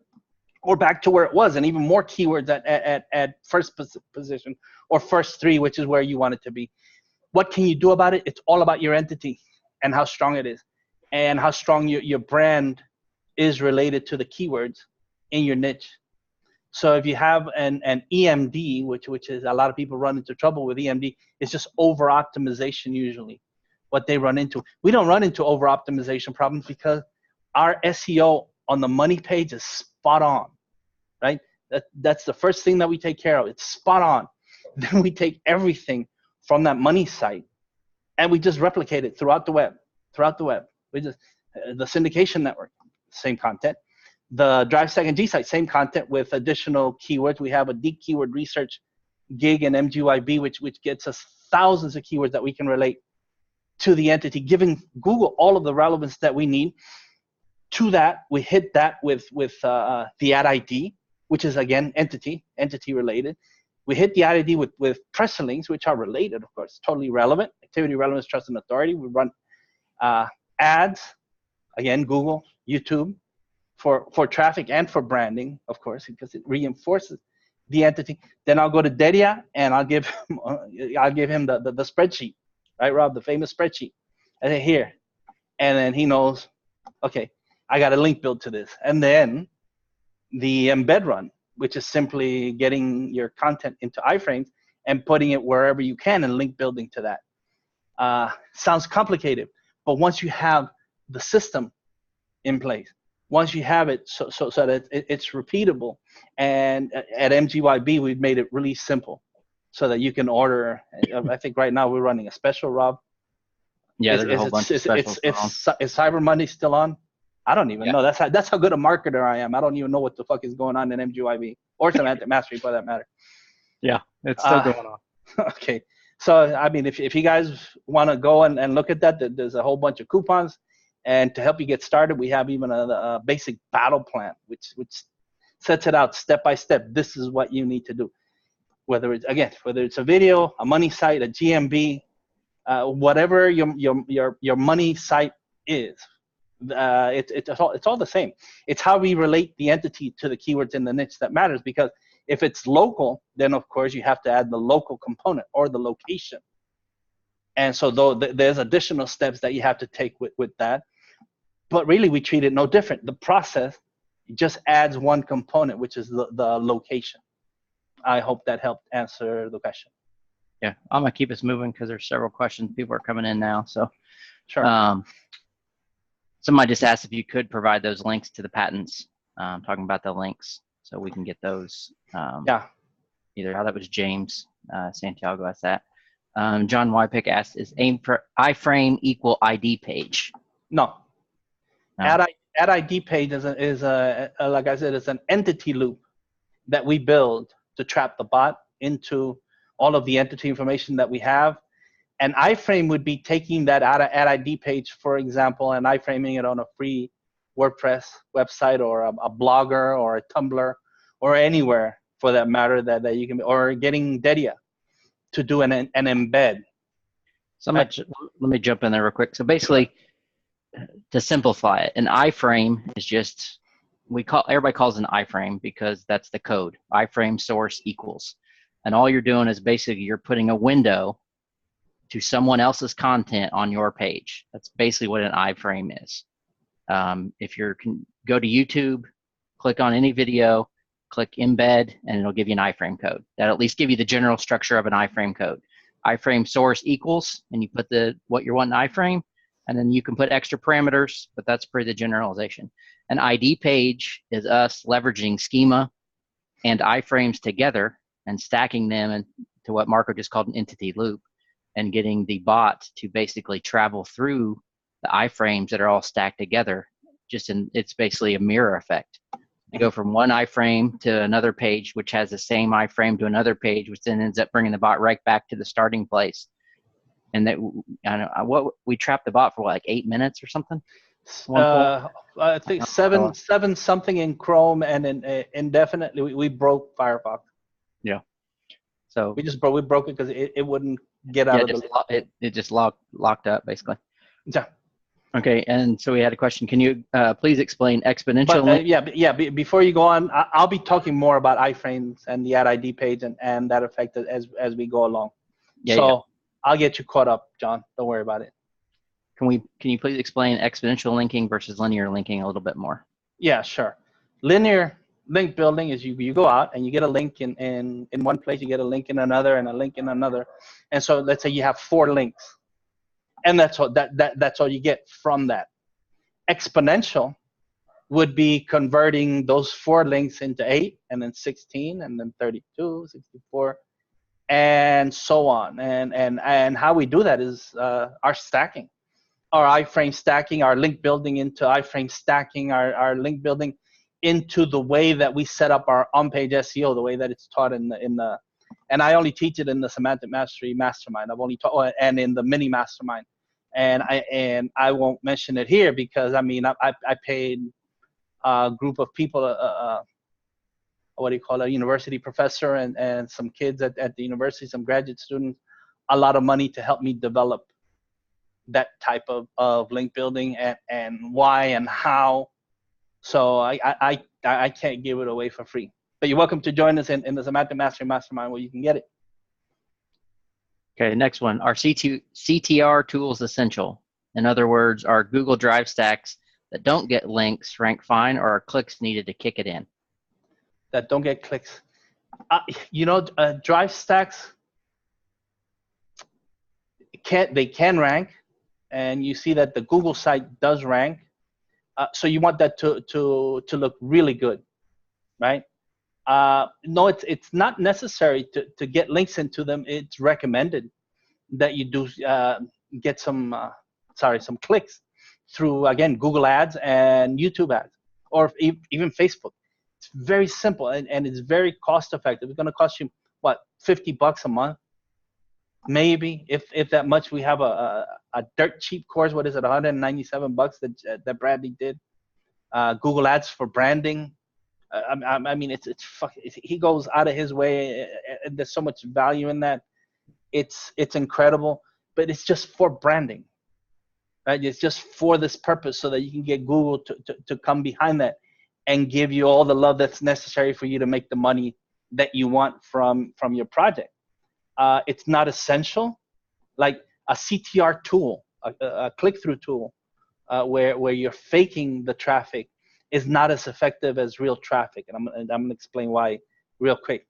or back to where it was, and even more keywords at first position or first three, which is where you want it to be. What can you do about it? It's all about your entity and how strong it is, and how strong your brand is related to the keywords in your niche. So if you have an EMD, which is, a lot of people run into trouble with EMD, it's just over optimization usually. What they run into. We don't run into over optimization problems because our SEO on the money page is spot on, right? That's the first thing that we take care of. It's spot on. Then we take everything from that money site and we just replicate it throughout the web. We just, the syndication network, same content. The Drive Stack and G site, same content with additional keywords. We have a deep keyword research gig in MGYB, which gets us thousands of keywords that we can relate to the entity, giving Google all of the relevance that we need. To that, we hit that with the ad ID, which is again entity related. We hit the ad ID with press links, which are related, of course, totally relevant. Activity, relevance, trust, and authority. We run ads, again, Google, YouTube, for traffic and for branding, of course, because it reinforces the entity. Then I'll go to Dedia and I'll give him the spreadsheet, right, Rob, the famous spreadsheet. And then here, and then he knows, okay, I got a link built to this. And then the embed run, which is simply getting your content into iframes and putting it wherever you can and link building to that. Sounds complicated, but once you have the system in place, once you have it so that it's repeatable, and at MGYB, we've made it really simple so that you can order. I think right now we're running a special, Rob. Yeah, there's a whole bunch of specials. Is Cyber Monday still on? I don't even know. That's how good a marketer I am. I don't even know what the fuck is going on in MGYB or Semantic Mastery for that matter. Yeah, it's still going on. Okay. So, I mean, if you guys want to go and look at that, there's a whole bunch of coupons. And to help you get started, we have even a basic battle plan, which sets it out step by step. This is what you need to do. Whether it's a video, a money site, a GMB, whatever your money site is, it's all the same. It's how we relate the entity to the keywords in the niche that matters, because if it's local, then of course you have to add the local component or the location. And so there's additional steps that you have to take with that. But really, we treat it no different. The process just adds one component, which is the location. I hope that helped answer the question. Yeah, I'm going to keep us moving because there's several questions. People are coming in now. So sure. Somebody just asked if you could provide those links to the patents, talking about the links so we can get those. Yeah. Either that was James Santiago asked that. John Wypick asked, is aim for iframe equal ID page? No. Ad ID page is like I said, it's an entity loop that we build to trap the bot into all of the entity information that we have. An iframe would be taking that ad ID page, for example, and iframing it on a free WordPress website or a Blogger or a Tumblr or anywhere for that matter that you can, or getting Dedia to do an embed. So let me jump in there real quick. So basically, to simplify it, an iframe is just, everybody calls it an iframe because that's the code. Iframe source equals. And all you're doing is basically you're putting a window to someone else's content on your page. That's basically what an iframe is. If you go to YouTube, click on any video, click embed, and it'll give you an iframe code. That'll at least give you the general structure of an iframe code. Iframe source equals, and you put what you want in iframe, and then you can put extra parameters, but that's pretty the generalization. An ID page is us leveraging schema and iframes together and stacking them into what Marco just called an entity loop, and getting the bot to basically travel through the iframes that are all stacked together. It's basically a mirror effect. They go from one iframe to another page, which has the same iframe to another page, which then ends up bringing the bot right back to the starting place. And that, I don't know, what we trapped the bot for, what, like 8 minutes or something. I think seven something in Chrome, and indefinitely we broke Firefox. Yeah. So we broke it because it wouldn't get out of it just locked up basically. Yeah. Okay, and so we had a question. Can you please explain exponential? But before you go on, I'll be talking more about iframes and the ad ID page and that effect as we go along. I'll get you caught up, John. Don't worry about it. Can you please explain exponential linking versus linear linking a little bit more? Yeah, sure. Linear link building is you go out and you get a link in one place, you get a link in another, and a link in another. And so let's say you have 4 links. And that's all you get from that. Exponential would be converting those 4 links into 8, and then 16, and then 32, 64, and so on. And how we do that is our stacking, our iframe stacking, our link building into iframe stacking, our link building into the way that we set up our on-page SEO, the way that it's taught in the and I only teach it in the Semantic Mastery Mastermind. I've only taught, and in the mini mastermind. And I won't mention it here because I mean I paid a group of people, what do you call it, a university professor and some kids at the university, some graduate students, a lot of money to help me develop that type of link building and why and how. So I can't give it away for free. But you're welcome to join us in the Semantic Mastery Mastermind where you can get it. Okay, next one. Are CTR tools essential? In other words, are Google Drive stacks that don't get links rank fine, or are clicks needed to kick it in? That don't get clicks. Drive stacks can rank, and you see that the Google site does rank. So you want that to look really good, right? No, it's not necessary to get links into them. It's recommended that you do get some clicks through, again, Google ads and YouTube ads, or even Facebook. It's very simple and it's very cost effective. It's going to cost you what, $50 a month, maybe, if that much. We have a dirt cheap course. What is it? $197 that Bradley did. Google ads for branding. I mean, he goes out of his way, and there's so much value in that. It's incredible, but it's just for branding, right? It's just for this purpose, so that you can get Google to come behind that and give you all the love that's necessary for you to make the money that you want from your project. It's not essential, like a CTR tool, a click-through tool, where you're faking the traffic, is not as effective as real traffic. And I'm going to explain why real quick.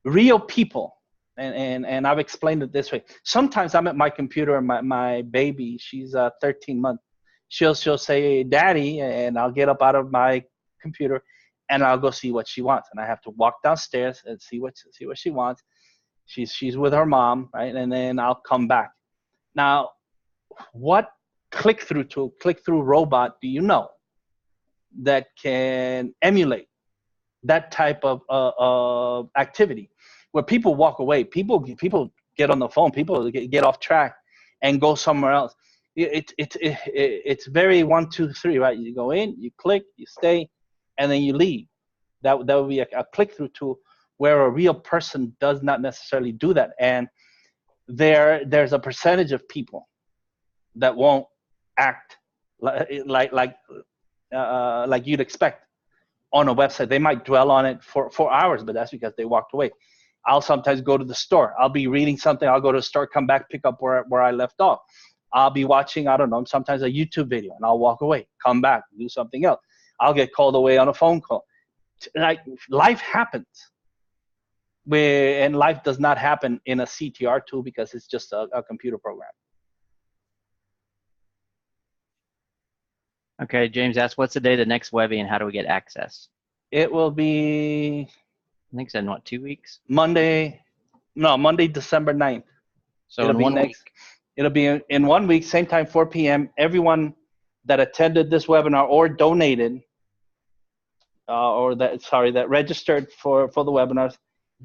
Real people, and I've explained it this way. Sometimes I'm at my computer and my baby, she's 13 months. She'll say, "Daddy," and I'll get up out of my computer and I'll go see what she wants. And I have to walk downstairs and see what she wants. She's with her mom, right? And then I'll come back. Now, what click-through robot do you know that can emulate that type of activity, where people walk away, people get on the phone, people get off track and go somewhere else? It's very 1, 2, 3, right? You go in, you click, you stay, and then you leave. That would be a click-through tool, where a real person does not necessarily do that. And there's a percentage of people that won't act like you'd expect on a website. They might dwell on it for hours, but that's because they walked away. I'll sometimes go to the store. I'll be reading something. I'll go to the store, come back, pick up where I left off. I'll be watching, I don't know, sometimes a YouTube video, and I'll walk away, come back, do something else. I'll get called away on a phone call. Like, life happens. And life does not happen in a CTR tool, because it's just a computer program. Okay, James asked, what's the day of the next Webby and how do we get access? It will be, I think it's in, what, 2 weeks? Monday, December 9th. So in 1 week. It'll be in 1 week, same time, 4 p.m. Everyone that attended this webinar or donated that registered for the webinars,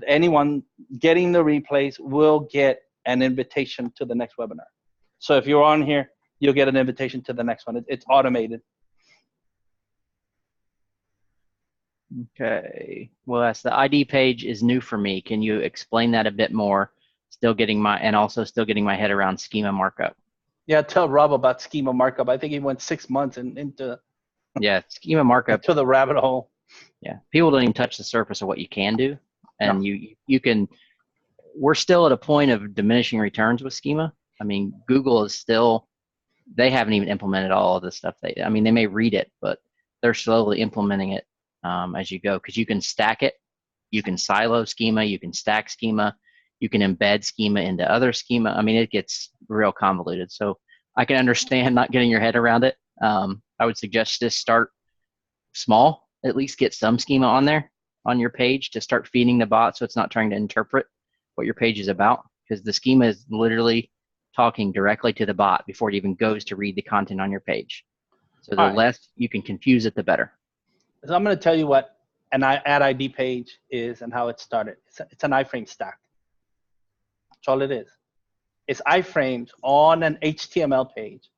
anyone getting the replays will get an invitation to the next webinar. So if you're on here, you'll get an invitation to the next one. It's automated. Okay. Well, that's the ID page is new for me. Can you explain that a bit more? Still getting my head around schema markup. Yeah, tell Rob about schema markup. I think he went 6 months into schema markup to the rabbit hole. Yeah, people don't even touch the surface of what you can do, and you can. We're still at a point of diminishing returns with schema. I mean, Google is still, they haven't even implemented all of the stuff they may read it, but they're slowly implementing it as you go, because you can stack it, you can silo schema, you can stack schema, you can embed schema into other schema. I mean, it gets real convoluted. So I can understand not getting your head around it. I would suggest just start small, at least get some schema on there on your page to start feeding the bot, so it's not trying to interpret what your page is about, because the schema is literally talking directly to the bot before it even goes to read the content on your page. So the less you can confuse it, the better. So I'm going to tell you what an ad ID page is and how it started. It's an iframe stack. That's all it is. It's iframes on an HTML page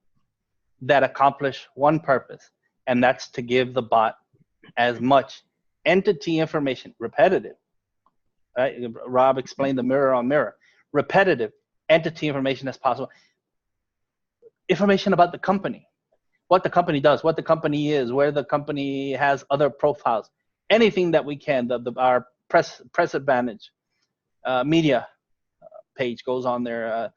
that accomplish one purpose, and that's to give the bot as much entity information, repetitive. Right? Rob explained the mirror on mirror. Repetitive entity information as possible. Information about the company, what the company does, what the company is, where the company has other profiles, anything that we can. Our press advantage media page goes on there.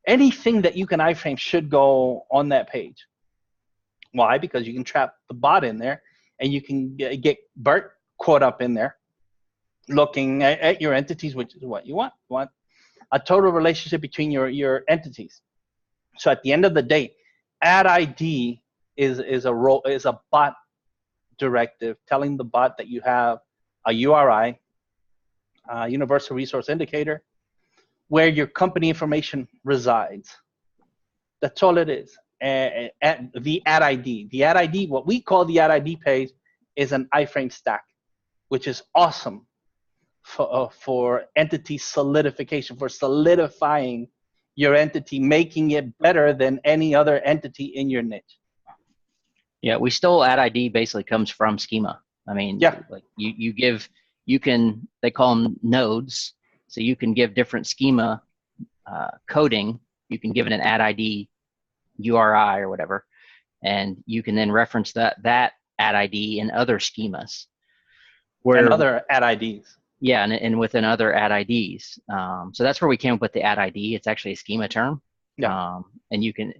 Anything that you can iframe should go on that page. Why? Because you can trap the bot in there, and you can get Bert caught up in there looking at your entities, which is what you want. You want a total relationship between your entities. So at the end of the day, ad ID is a bot directive telling the bot that you have a URI, Universal Resource Indicator, where your company information resides. That's all it is. At the ad ID. The ad ID, what we call the ad ID page, is an iframe stack, which is awesome for entity solidification, for solidifying your entity, making it better than any other entity in your niche. Yeah, we still ad ID basically comes from schema. I mean, like you can, they call them nodes, so you can give different schema coding. You can give it an ad ID URI or whatever, and you can then reference that ad ID in other schemas. And other ad IDs. Yeah, and within other ad IDs. So that's where we came up with the ad ID. It's actually a schema term. Yeah. And you can,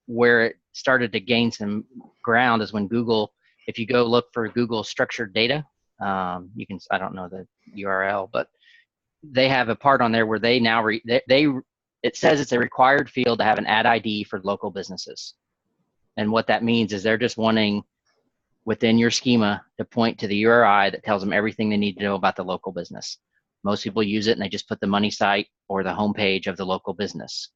where it started to gain some ground is when Google, if you go look for Google structured data, you can, I don't know the URL, but they have a part on there where they now, it says it's a required field to have an ad ID for local businesses. And what that means is they're just wanting within your schema to point to the URI that tells them everything they need to know about the local business. Most people use it and they just put the money site or the homepage of the local business,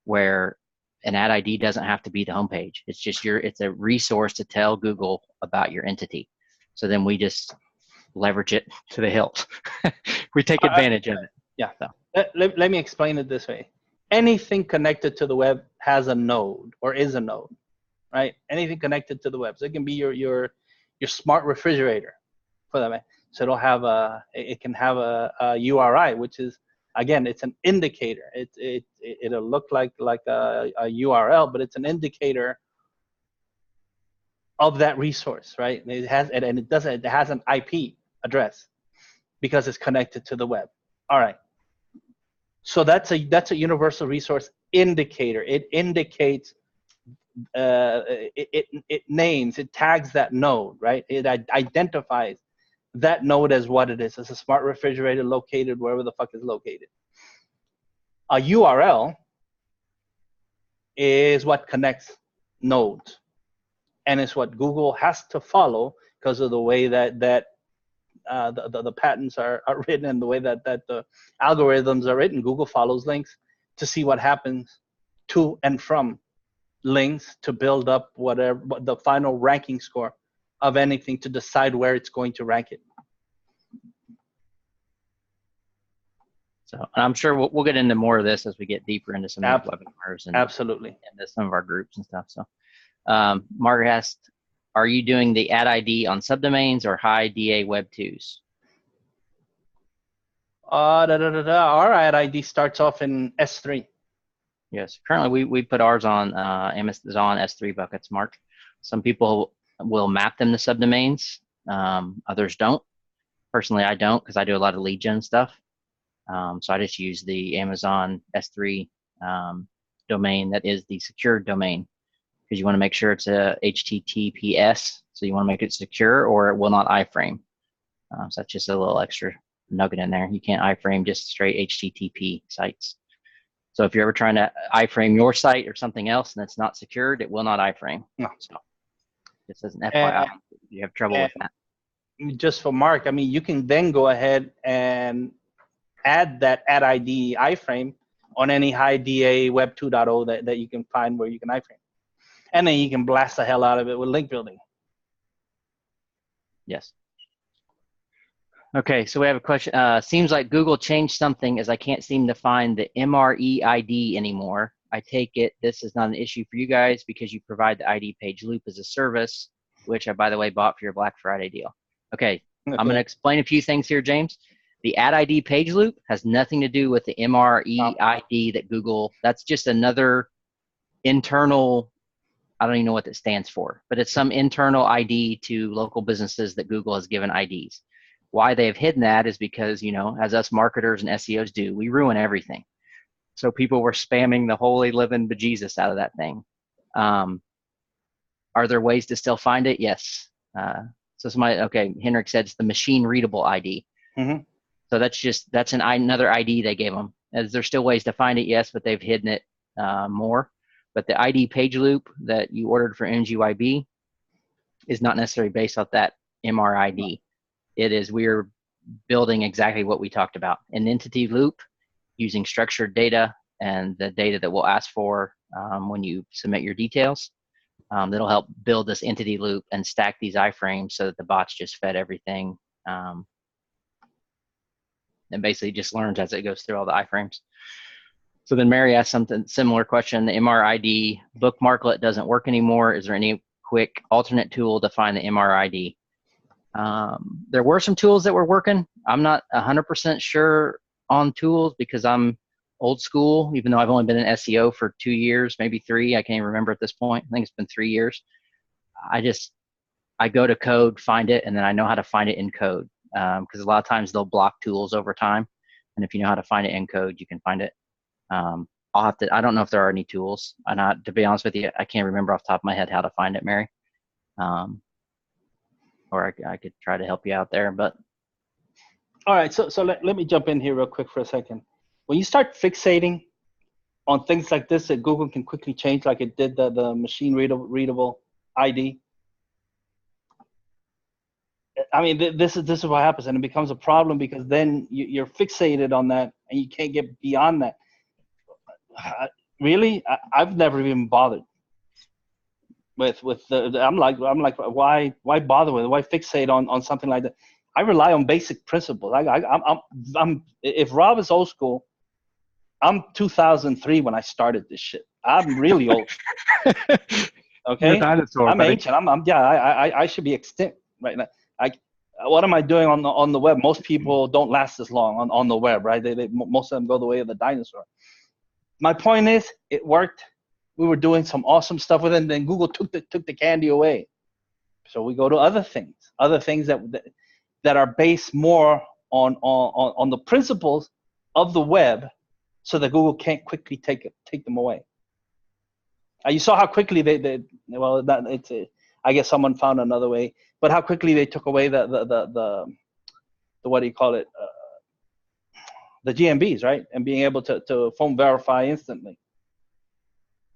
where an ad ID doesn't have to be the homepage. It's just it's a resource to tell Google about your entity. So then we just leverage it to the hilt. We take advantage of it. Yeah. So. Let me explain it this way. Anything connected to the web has a node or is a node, right? Anything connected to the web. So it can be your smart refrigerator for that. So it can have a URI, which is, again, it's an indicator. It'll look like a URL, but it's an indicator of that resource, right? It has an IP address because it's connected to the web. All right. So that's a universal resource indicator. It indicates, it names, it tags that node, right? It identifies that node as what it is. It's a smart refrigerator located wherever the fuck is located. A URL is what connects nodes, and it's what Google has to follow because of the way that the patents are written and the way that the algorithms are written. Google follows links to see what happens to and from links to build up whatever the final ranking score of anything to decide where it's going to rank it. So, and I'm sure we'll get into more of this as we get deeper into some of these webinars and absolutely into some of our groups and stuff. So, Margaret asked, are you doing the ad ID on subdomains or high DA Web 2s? Our ad ID starts off in S3. Yes, currently we put ours on Amazon S3 buckets, Mark. Some people will map them to subdomains. Others don't. Personally, I don't, because I do a lot of lead gen stuff. So I just use the Amazon S3 domain that is the secured domain, because you want to make sure it's a HTTPS, so you want to make it secure, or it will not iframe. So that's just a little extra nugget in there. You can't iframe just straight HTTP sites. So if you're ever trying to iframe your site or something else and it's not secured, it will not iframe. No. So just as an FYI, you have trouble with that. Just for Mark, I mean, you can then go ahead and add that ad ID iframe on any high DA Web 2.0 that you can find where you can iframe. And then you can blast the hell out of it with link building. Yes. Okay, so we have a question. Seems like Google changed something, as I can't seem to find the MRE ID anymore. I take it this is not an issue for you guys because you provide the ID page loop as a service, which I, by the way, bought for your Black Friday deal. Okay, I'm going to explain a few things here, James. The ad ID page loop has nothing to do with the MRE ID that Google, that's just another internal, I don't even know what that stands for, but it's some internal ID to local businesses that Google has given IDs. Why they've hidden that is because, you know, as us marketers and SEOs do, we ruin everything. So people were spamming the holy living bejesus out of that thing. Are there ways to still find it? Yes. So somebody, okay, Henrik said it's the machine readable ID. Mm-hmm. So that's another ID they gave them. Is there still ways to find it? Yes, but they've hidden it more. But the ID page loop that you ordered for NGYB is not necessarily based off that MRID. It is, we're building exactly what we talked about, an entity loop using structured data and the data that we'll ask for when you submit your details. That'll help build this entity loop and stack these iframes so that the bots just fed everything and basically just learns as it goes through all the iframes. So then Mary asked something similar question. The MRID bookmarklet doesn't work anymore. Is there any quick alternate tool to find the MRID? There were some tools that were working. I'm not 100% sure on tools because I'm old school, even though I've only been in SEO for 2 years, maybe 3. I can't even remember at this point. I think it's been 3 years. I go to code, find it, and then I know how to find it in code. Because a lot of times they'll block tools over time. And if you know how to find it in code, you can find it. I don't know if there are any tools. To be honest with you, I can't remember off the top of my head how to find it, Mary. Or I could try to help you out there, but. All right, so let me jump in here real quick for a second. When you start fixating on things like this that Google can quickly change, like it did the machine readable ID, I mean, this is what happens, and it becomes a problem because then you're fixated on that and you can't get beyond that. Really, I've never even bothered with the. I'm like, why bother with it? Why fixate on something like that? I rely on basic principles. I'm if Rob is old school, I'm 2003 when I started this shit. I'm really old. Okay, dinosaur, I'm ancient. I should be extinct right now. What am I doing on the web? Most people don't last as long on the web, right? Most of them go the way of the dinosaur. My point is, it worked. We were doing some awesome stuff with it, and then Google took the candy away. So we go to other things that are based more on the principles of the web, so that Google can't quickly take them away. You saw how quickly I guess someone found another way, but how quickly they took away the what do you call it, the GMBs, right? And being able to phone verify instantly.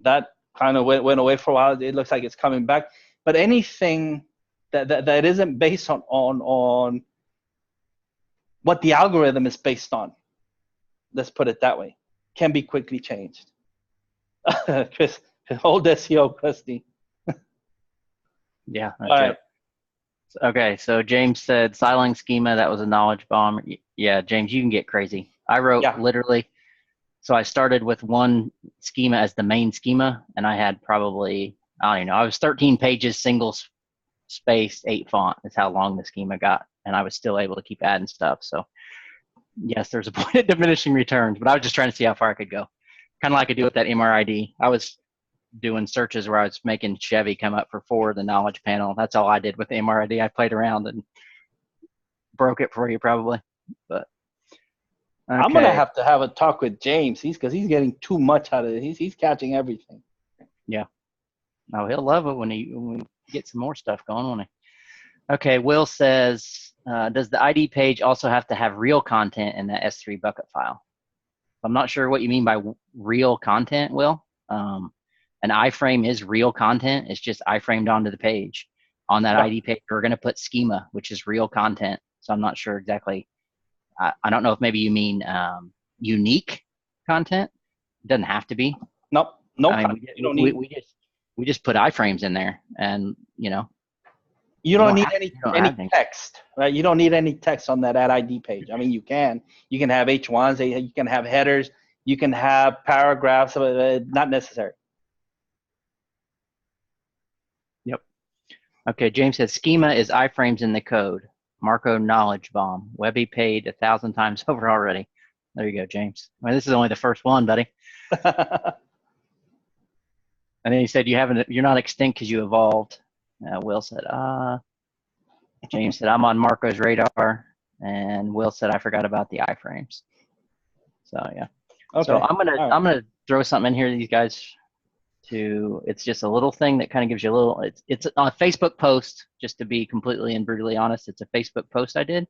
That kind of went away for a while. It looks like it's coming back. But anything that isn't based on what the algorithm is based on, let's put it that way, can be quickly changed. Chris, old SEO, Christy. Yeah. All right. Okay, so James said siling schema, that was a knowledge bomb. Yeah, James, you can get crazy. I wrote Yeah. literally, so I started with one schema as the main schema, and I had probably, I don't even know, I was 13 pages, single spaced, 8 font is how long the schema got, and I was still able to keep adding stuff. So yes, there's a point of diminishing returns, but I was just trying to see how far I could go. Kind of like I do with that MRID. I was doing searches where I was making Chevy come up for Ford, the knowledge panel. That's all I did with the MRID. I played around and broke it for you probably, but okay. I'm gonna have to have a talk with James. Because he's getting too much out of it. He's catching everything. Yeah. Oh, he'll love it when we get some more stuff going, won't he? Okay. Will says, does the ID page also have to have real content in that S3 bucket file? I'm not sure what you mean by real content, Will. An iframe is real content. It's just iframed onto the page. On that ID page, we're going to put schema, which is real content. So I'm not sure exactly. I don't know if maybe you mean unique content. It doesn't have to be. Nope. I mean, we just put iframes in there, and you don't need any text, right? You don't need any text on that ad ID page. I mean, you can have H1s, you can have headers, you can have paragraphs, not necessary. Yep. Okay, James says schema is iframes in the code. Marco knowledge bomb. Webby paid 1,000 times over already. There you go, James. Well, this is only the first one, buddy. And then he said you're not extinct because you evolved. Will said, James said, I'm on Marco's radar. And Will said, I forgot about the iframes. So yeah. Okay. So I'm gonna throw something in here to these guys. It's just a little thing that kind of gives you a little. It's a Facebook post. Just to be completely and brutally honest, it's a Facebook post I did.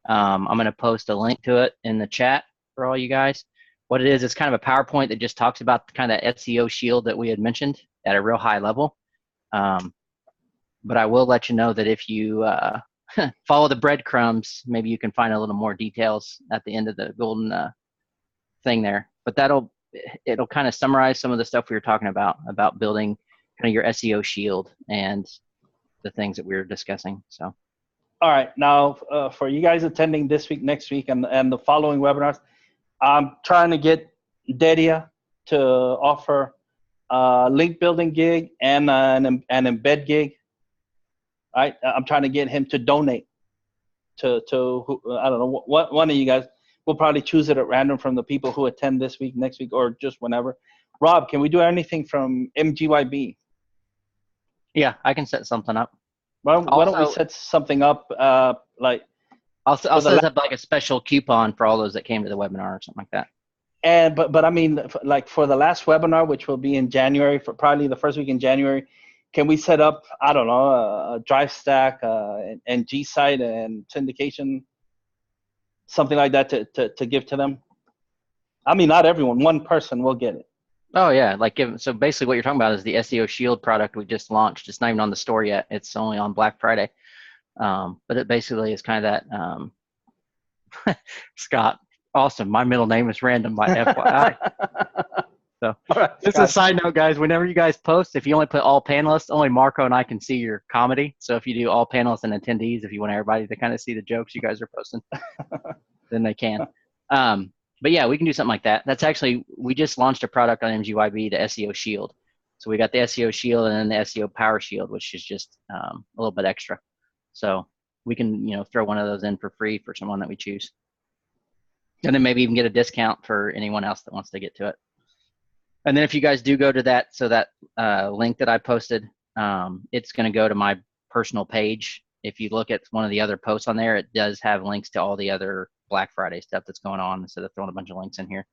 I'm gonna post a link to it in the chat for all you guys. What it is, it's kind of a PowerPoint that just talks about kind of SEO shield that we had mentioned at a real high level. But I will let you know that if you follow the breadcrumbs, maybe you can find a little more details at the end of the golden thing there. But it'll kind of summarize some of the stuff we were talking about building kind of your SEO shield and the things that we were discussing. So, all right, now for you guys attending this week, next week, and the following webinars, I'm trying to get Dedia to offer a link building gig and an embed gig. Right, I'm trying to get him to donate to I don't know what one of you guys. We'll probably choose it at random from the people who attend this week, next week, or just whenever. Rob, can we do anything from MGYB? Yeah, I can set something up. Why don't we set something up like I'll set up like a special coupon for all those that came to the webinar or something like that. And but I mean, like for the last webinar, which will be in January, for probably the first week in January, can we set up, I don't know, a drive stack and G site and syndication, something like that to give to them? I mean, not everyone, one person will get it. Oh yeah, so basically what you're talking about is the SEO Shield product we just launched. It's not even on the store yet. It's only on Black Friday. But it basically is kind of that, Scott, awesome. My middle name is random by FYI. So right, just a side note, guys, whenever you guys post, if you only put all panelists, only Marco and I can see your comedy. So if you do all panelists and attendees, if you want everybody to kind of see the jokes you guys are posting, then they can. But yeah, we can do something like that. That's actually, we just launched a product on MGYB, the SEO Shield. So we got the SEO Shield and then the SEO Power Shield, which is just a little bit extra. So we can, throw one of those in for free for someone that we choose. And then maybe even get a discount for anyone else that wants to get to it. And then if you guys do go to that, so that link that I posted, it's going to go to my personal page. If you look at one of the other posts on there, it does have links to all the other Black Friday stuff that's going on instead of throwing a bunch of links in here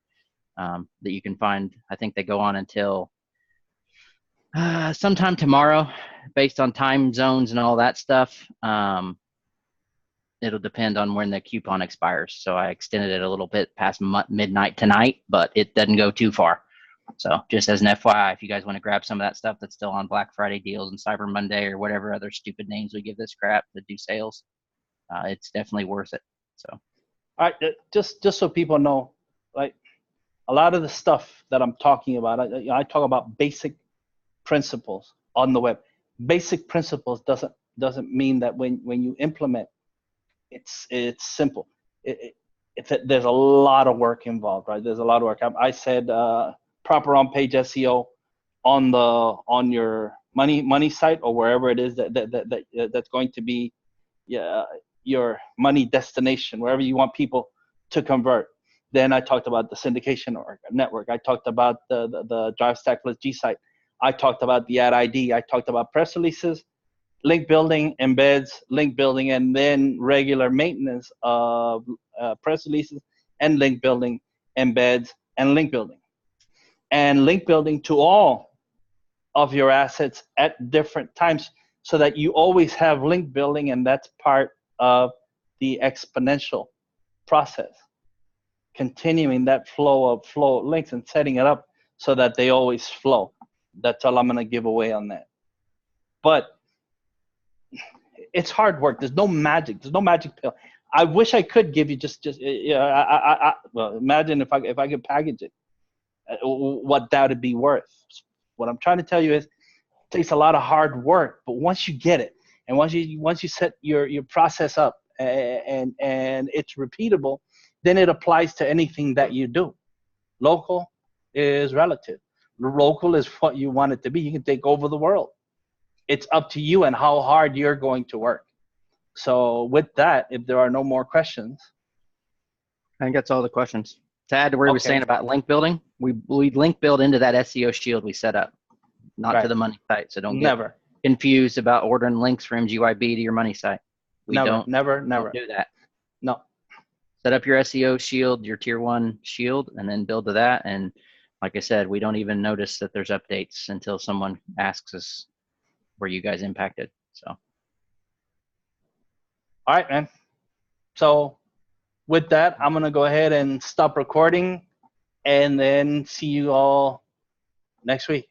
that you can find. I think they go on until sometime tomorrow based on time zones and all that stuff. It'll depend on when the coupon expires. So I extended it a little bit past midnight tonight, but it doesn't go too far. So just as an FYI, if you guys want to grab some of that stuff that's still on Black Friday deals and Cyber Monday or whatever other stupid names we give this crap to do sales, it's definitely worth it. So, all right, just so people know, like a lot of the stuff that I'm talking about, I talk about basic principles on the web. Basic principles doesn't mean that when you implement, it's simple. There's a lot of work involved, right? There's a lot of work. I said proper on-page SEO on your money site or wherever it is that's going to be your money destination, wherever you want people to convert. Then I talked about the syndication network. I talked about the Drive Stack plus G site. I talked about the ad ID. I talked about press releases, link building, embeds, link building, and then regular maintenance of press releases and link building, embeds, and link building. And link building to all of your assets at different times so that you always have link building, and that's part of the exponential process. Continuing that flow of links and setting it up so that they always flow. That's all I'm going to give away on that. But it's hard work. There's no magic. There's no magic pill. I wish I could give you just well, imagine if I could package it, what that would be worth. What I'm trying to tell you is, it takes a lot of hard work, but once you get it, and once you set your process up and it's repeatable, then it applies to anything that you do. Local is relative. Local is what you want it to be. You can take over the world. It's up to you and how hard you're going to work. So with that, if there are no more questions. I think that's all the questions. To add to what we were saying about link building, we link build into that SEO shield we set up, not to the money site. So don't get confused about ordering links from MGYB to your money site. We don't do that. No. Set up your SEO shield, your tier 1 shield, and then build to that. And like I said, we don't even notice that there's updates until someone asks us, were you guys impacted? So. All right, man. So with that, I'm going to go ahead and stop recording and then see you all next week.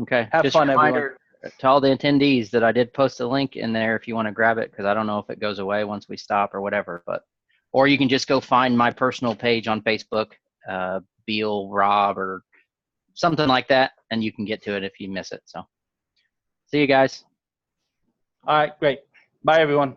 Okay. Have fun, everyone. To all the attendees that I did post a link in there if you want to grab it, because I don't know if it goes away once we stop or whatever, or you can just go find my personal page on Facebook, Beal Rob or something like that, and you can get to it if you miss it. So see you guys. All right, great. Bye, everyone.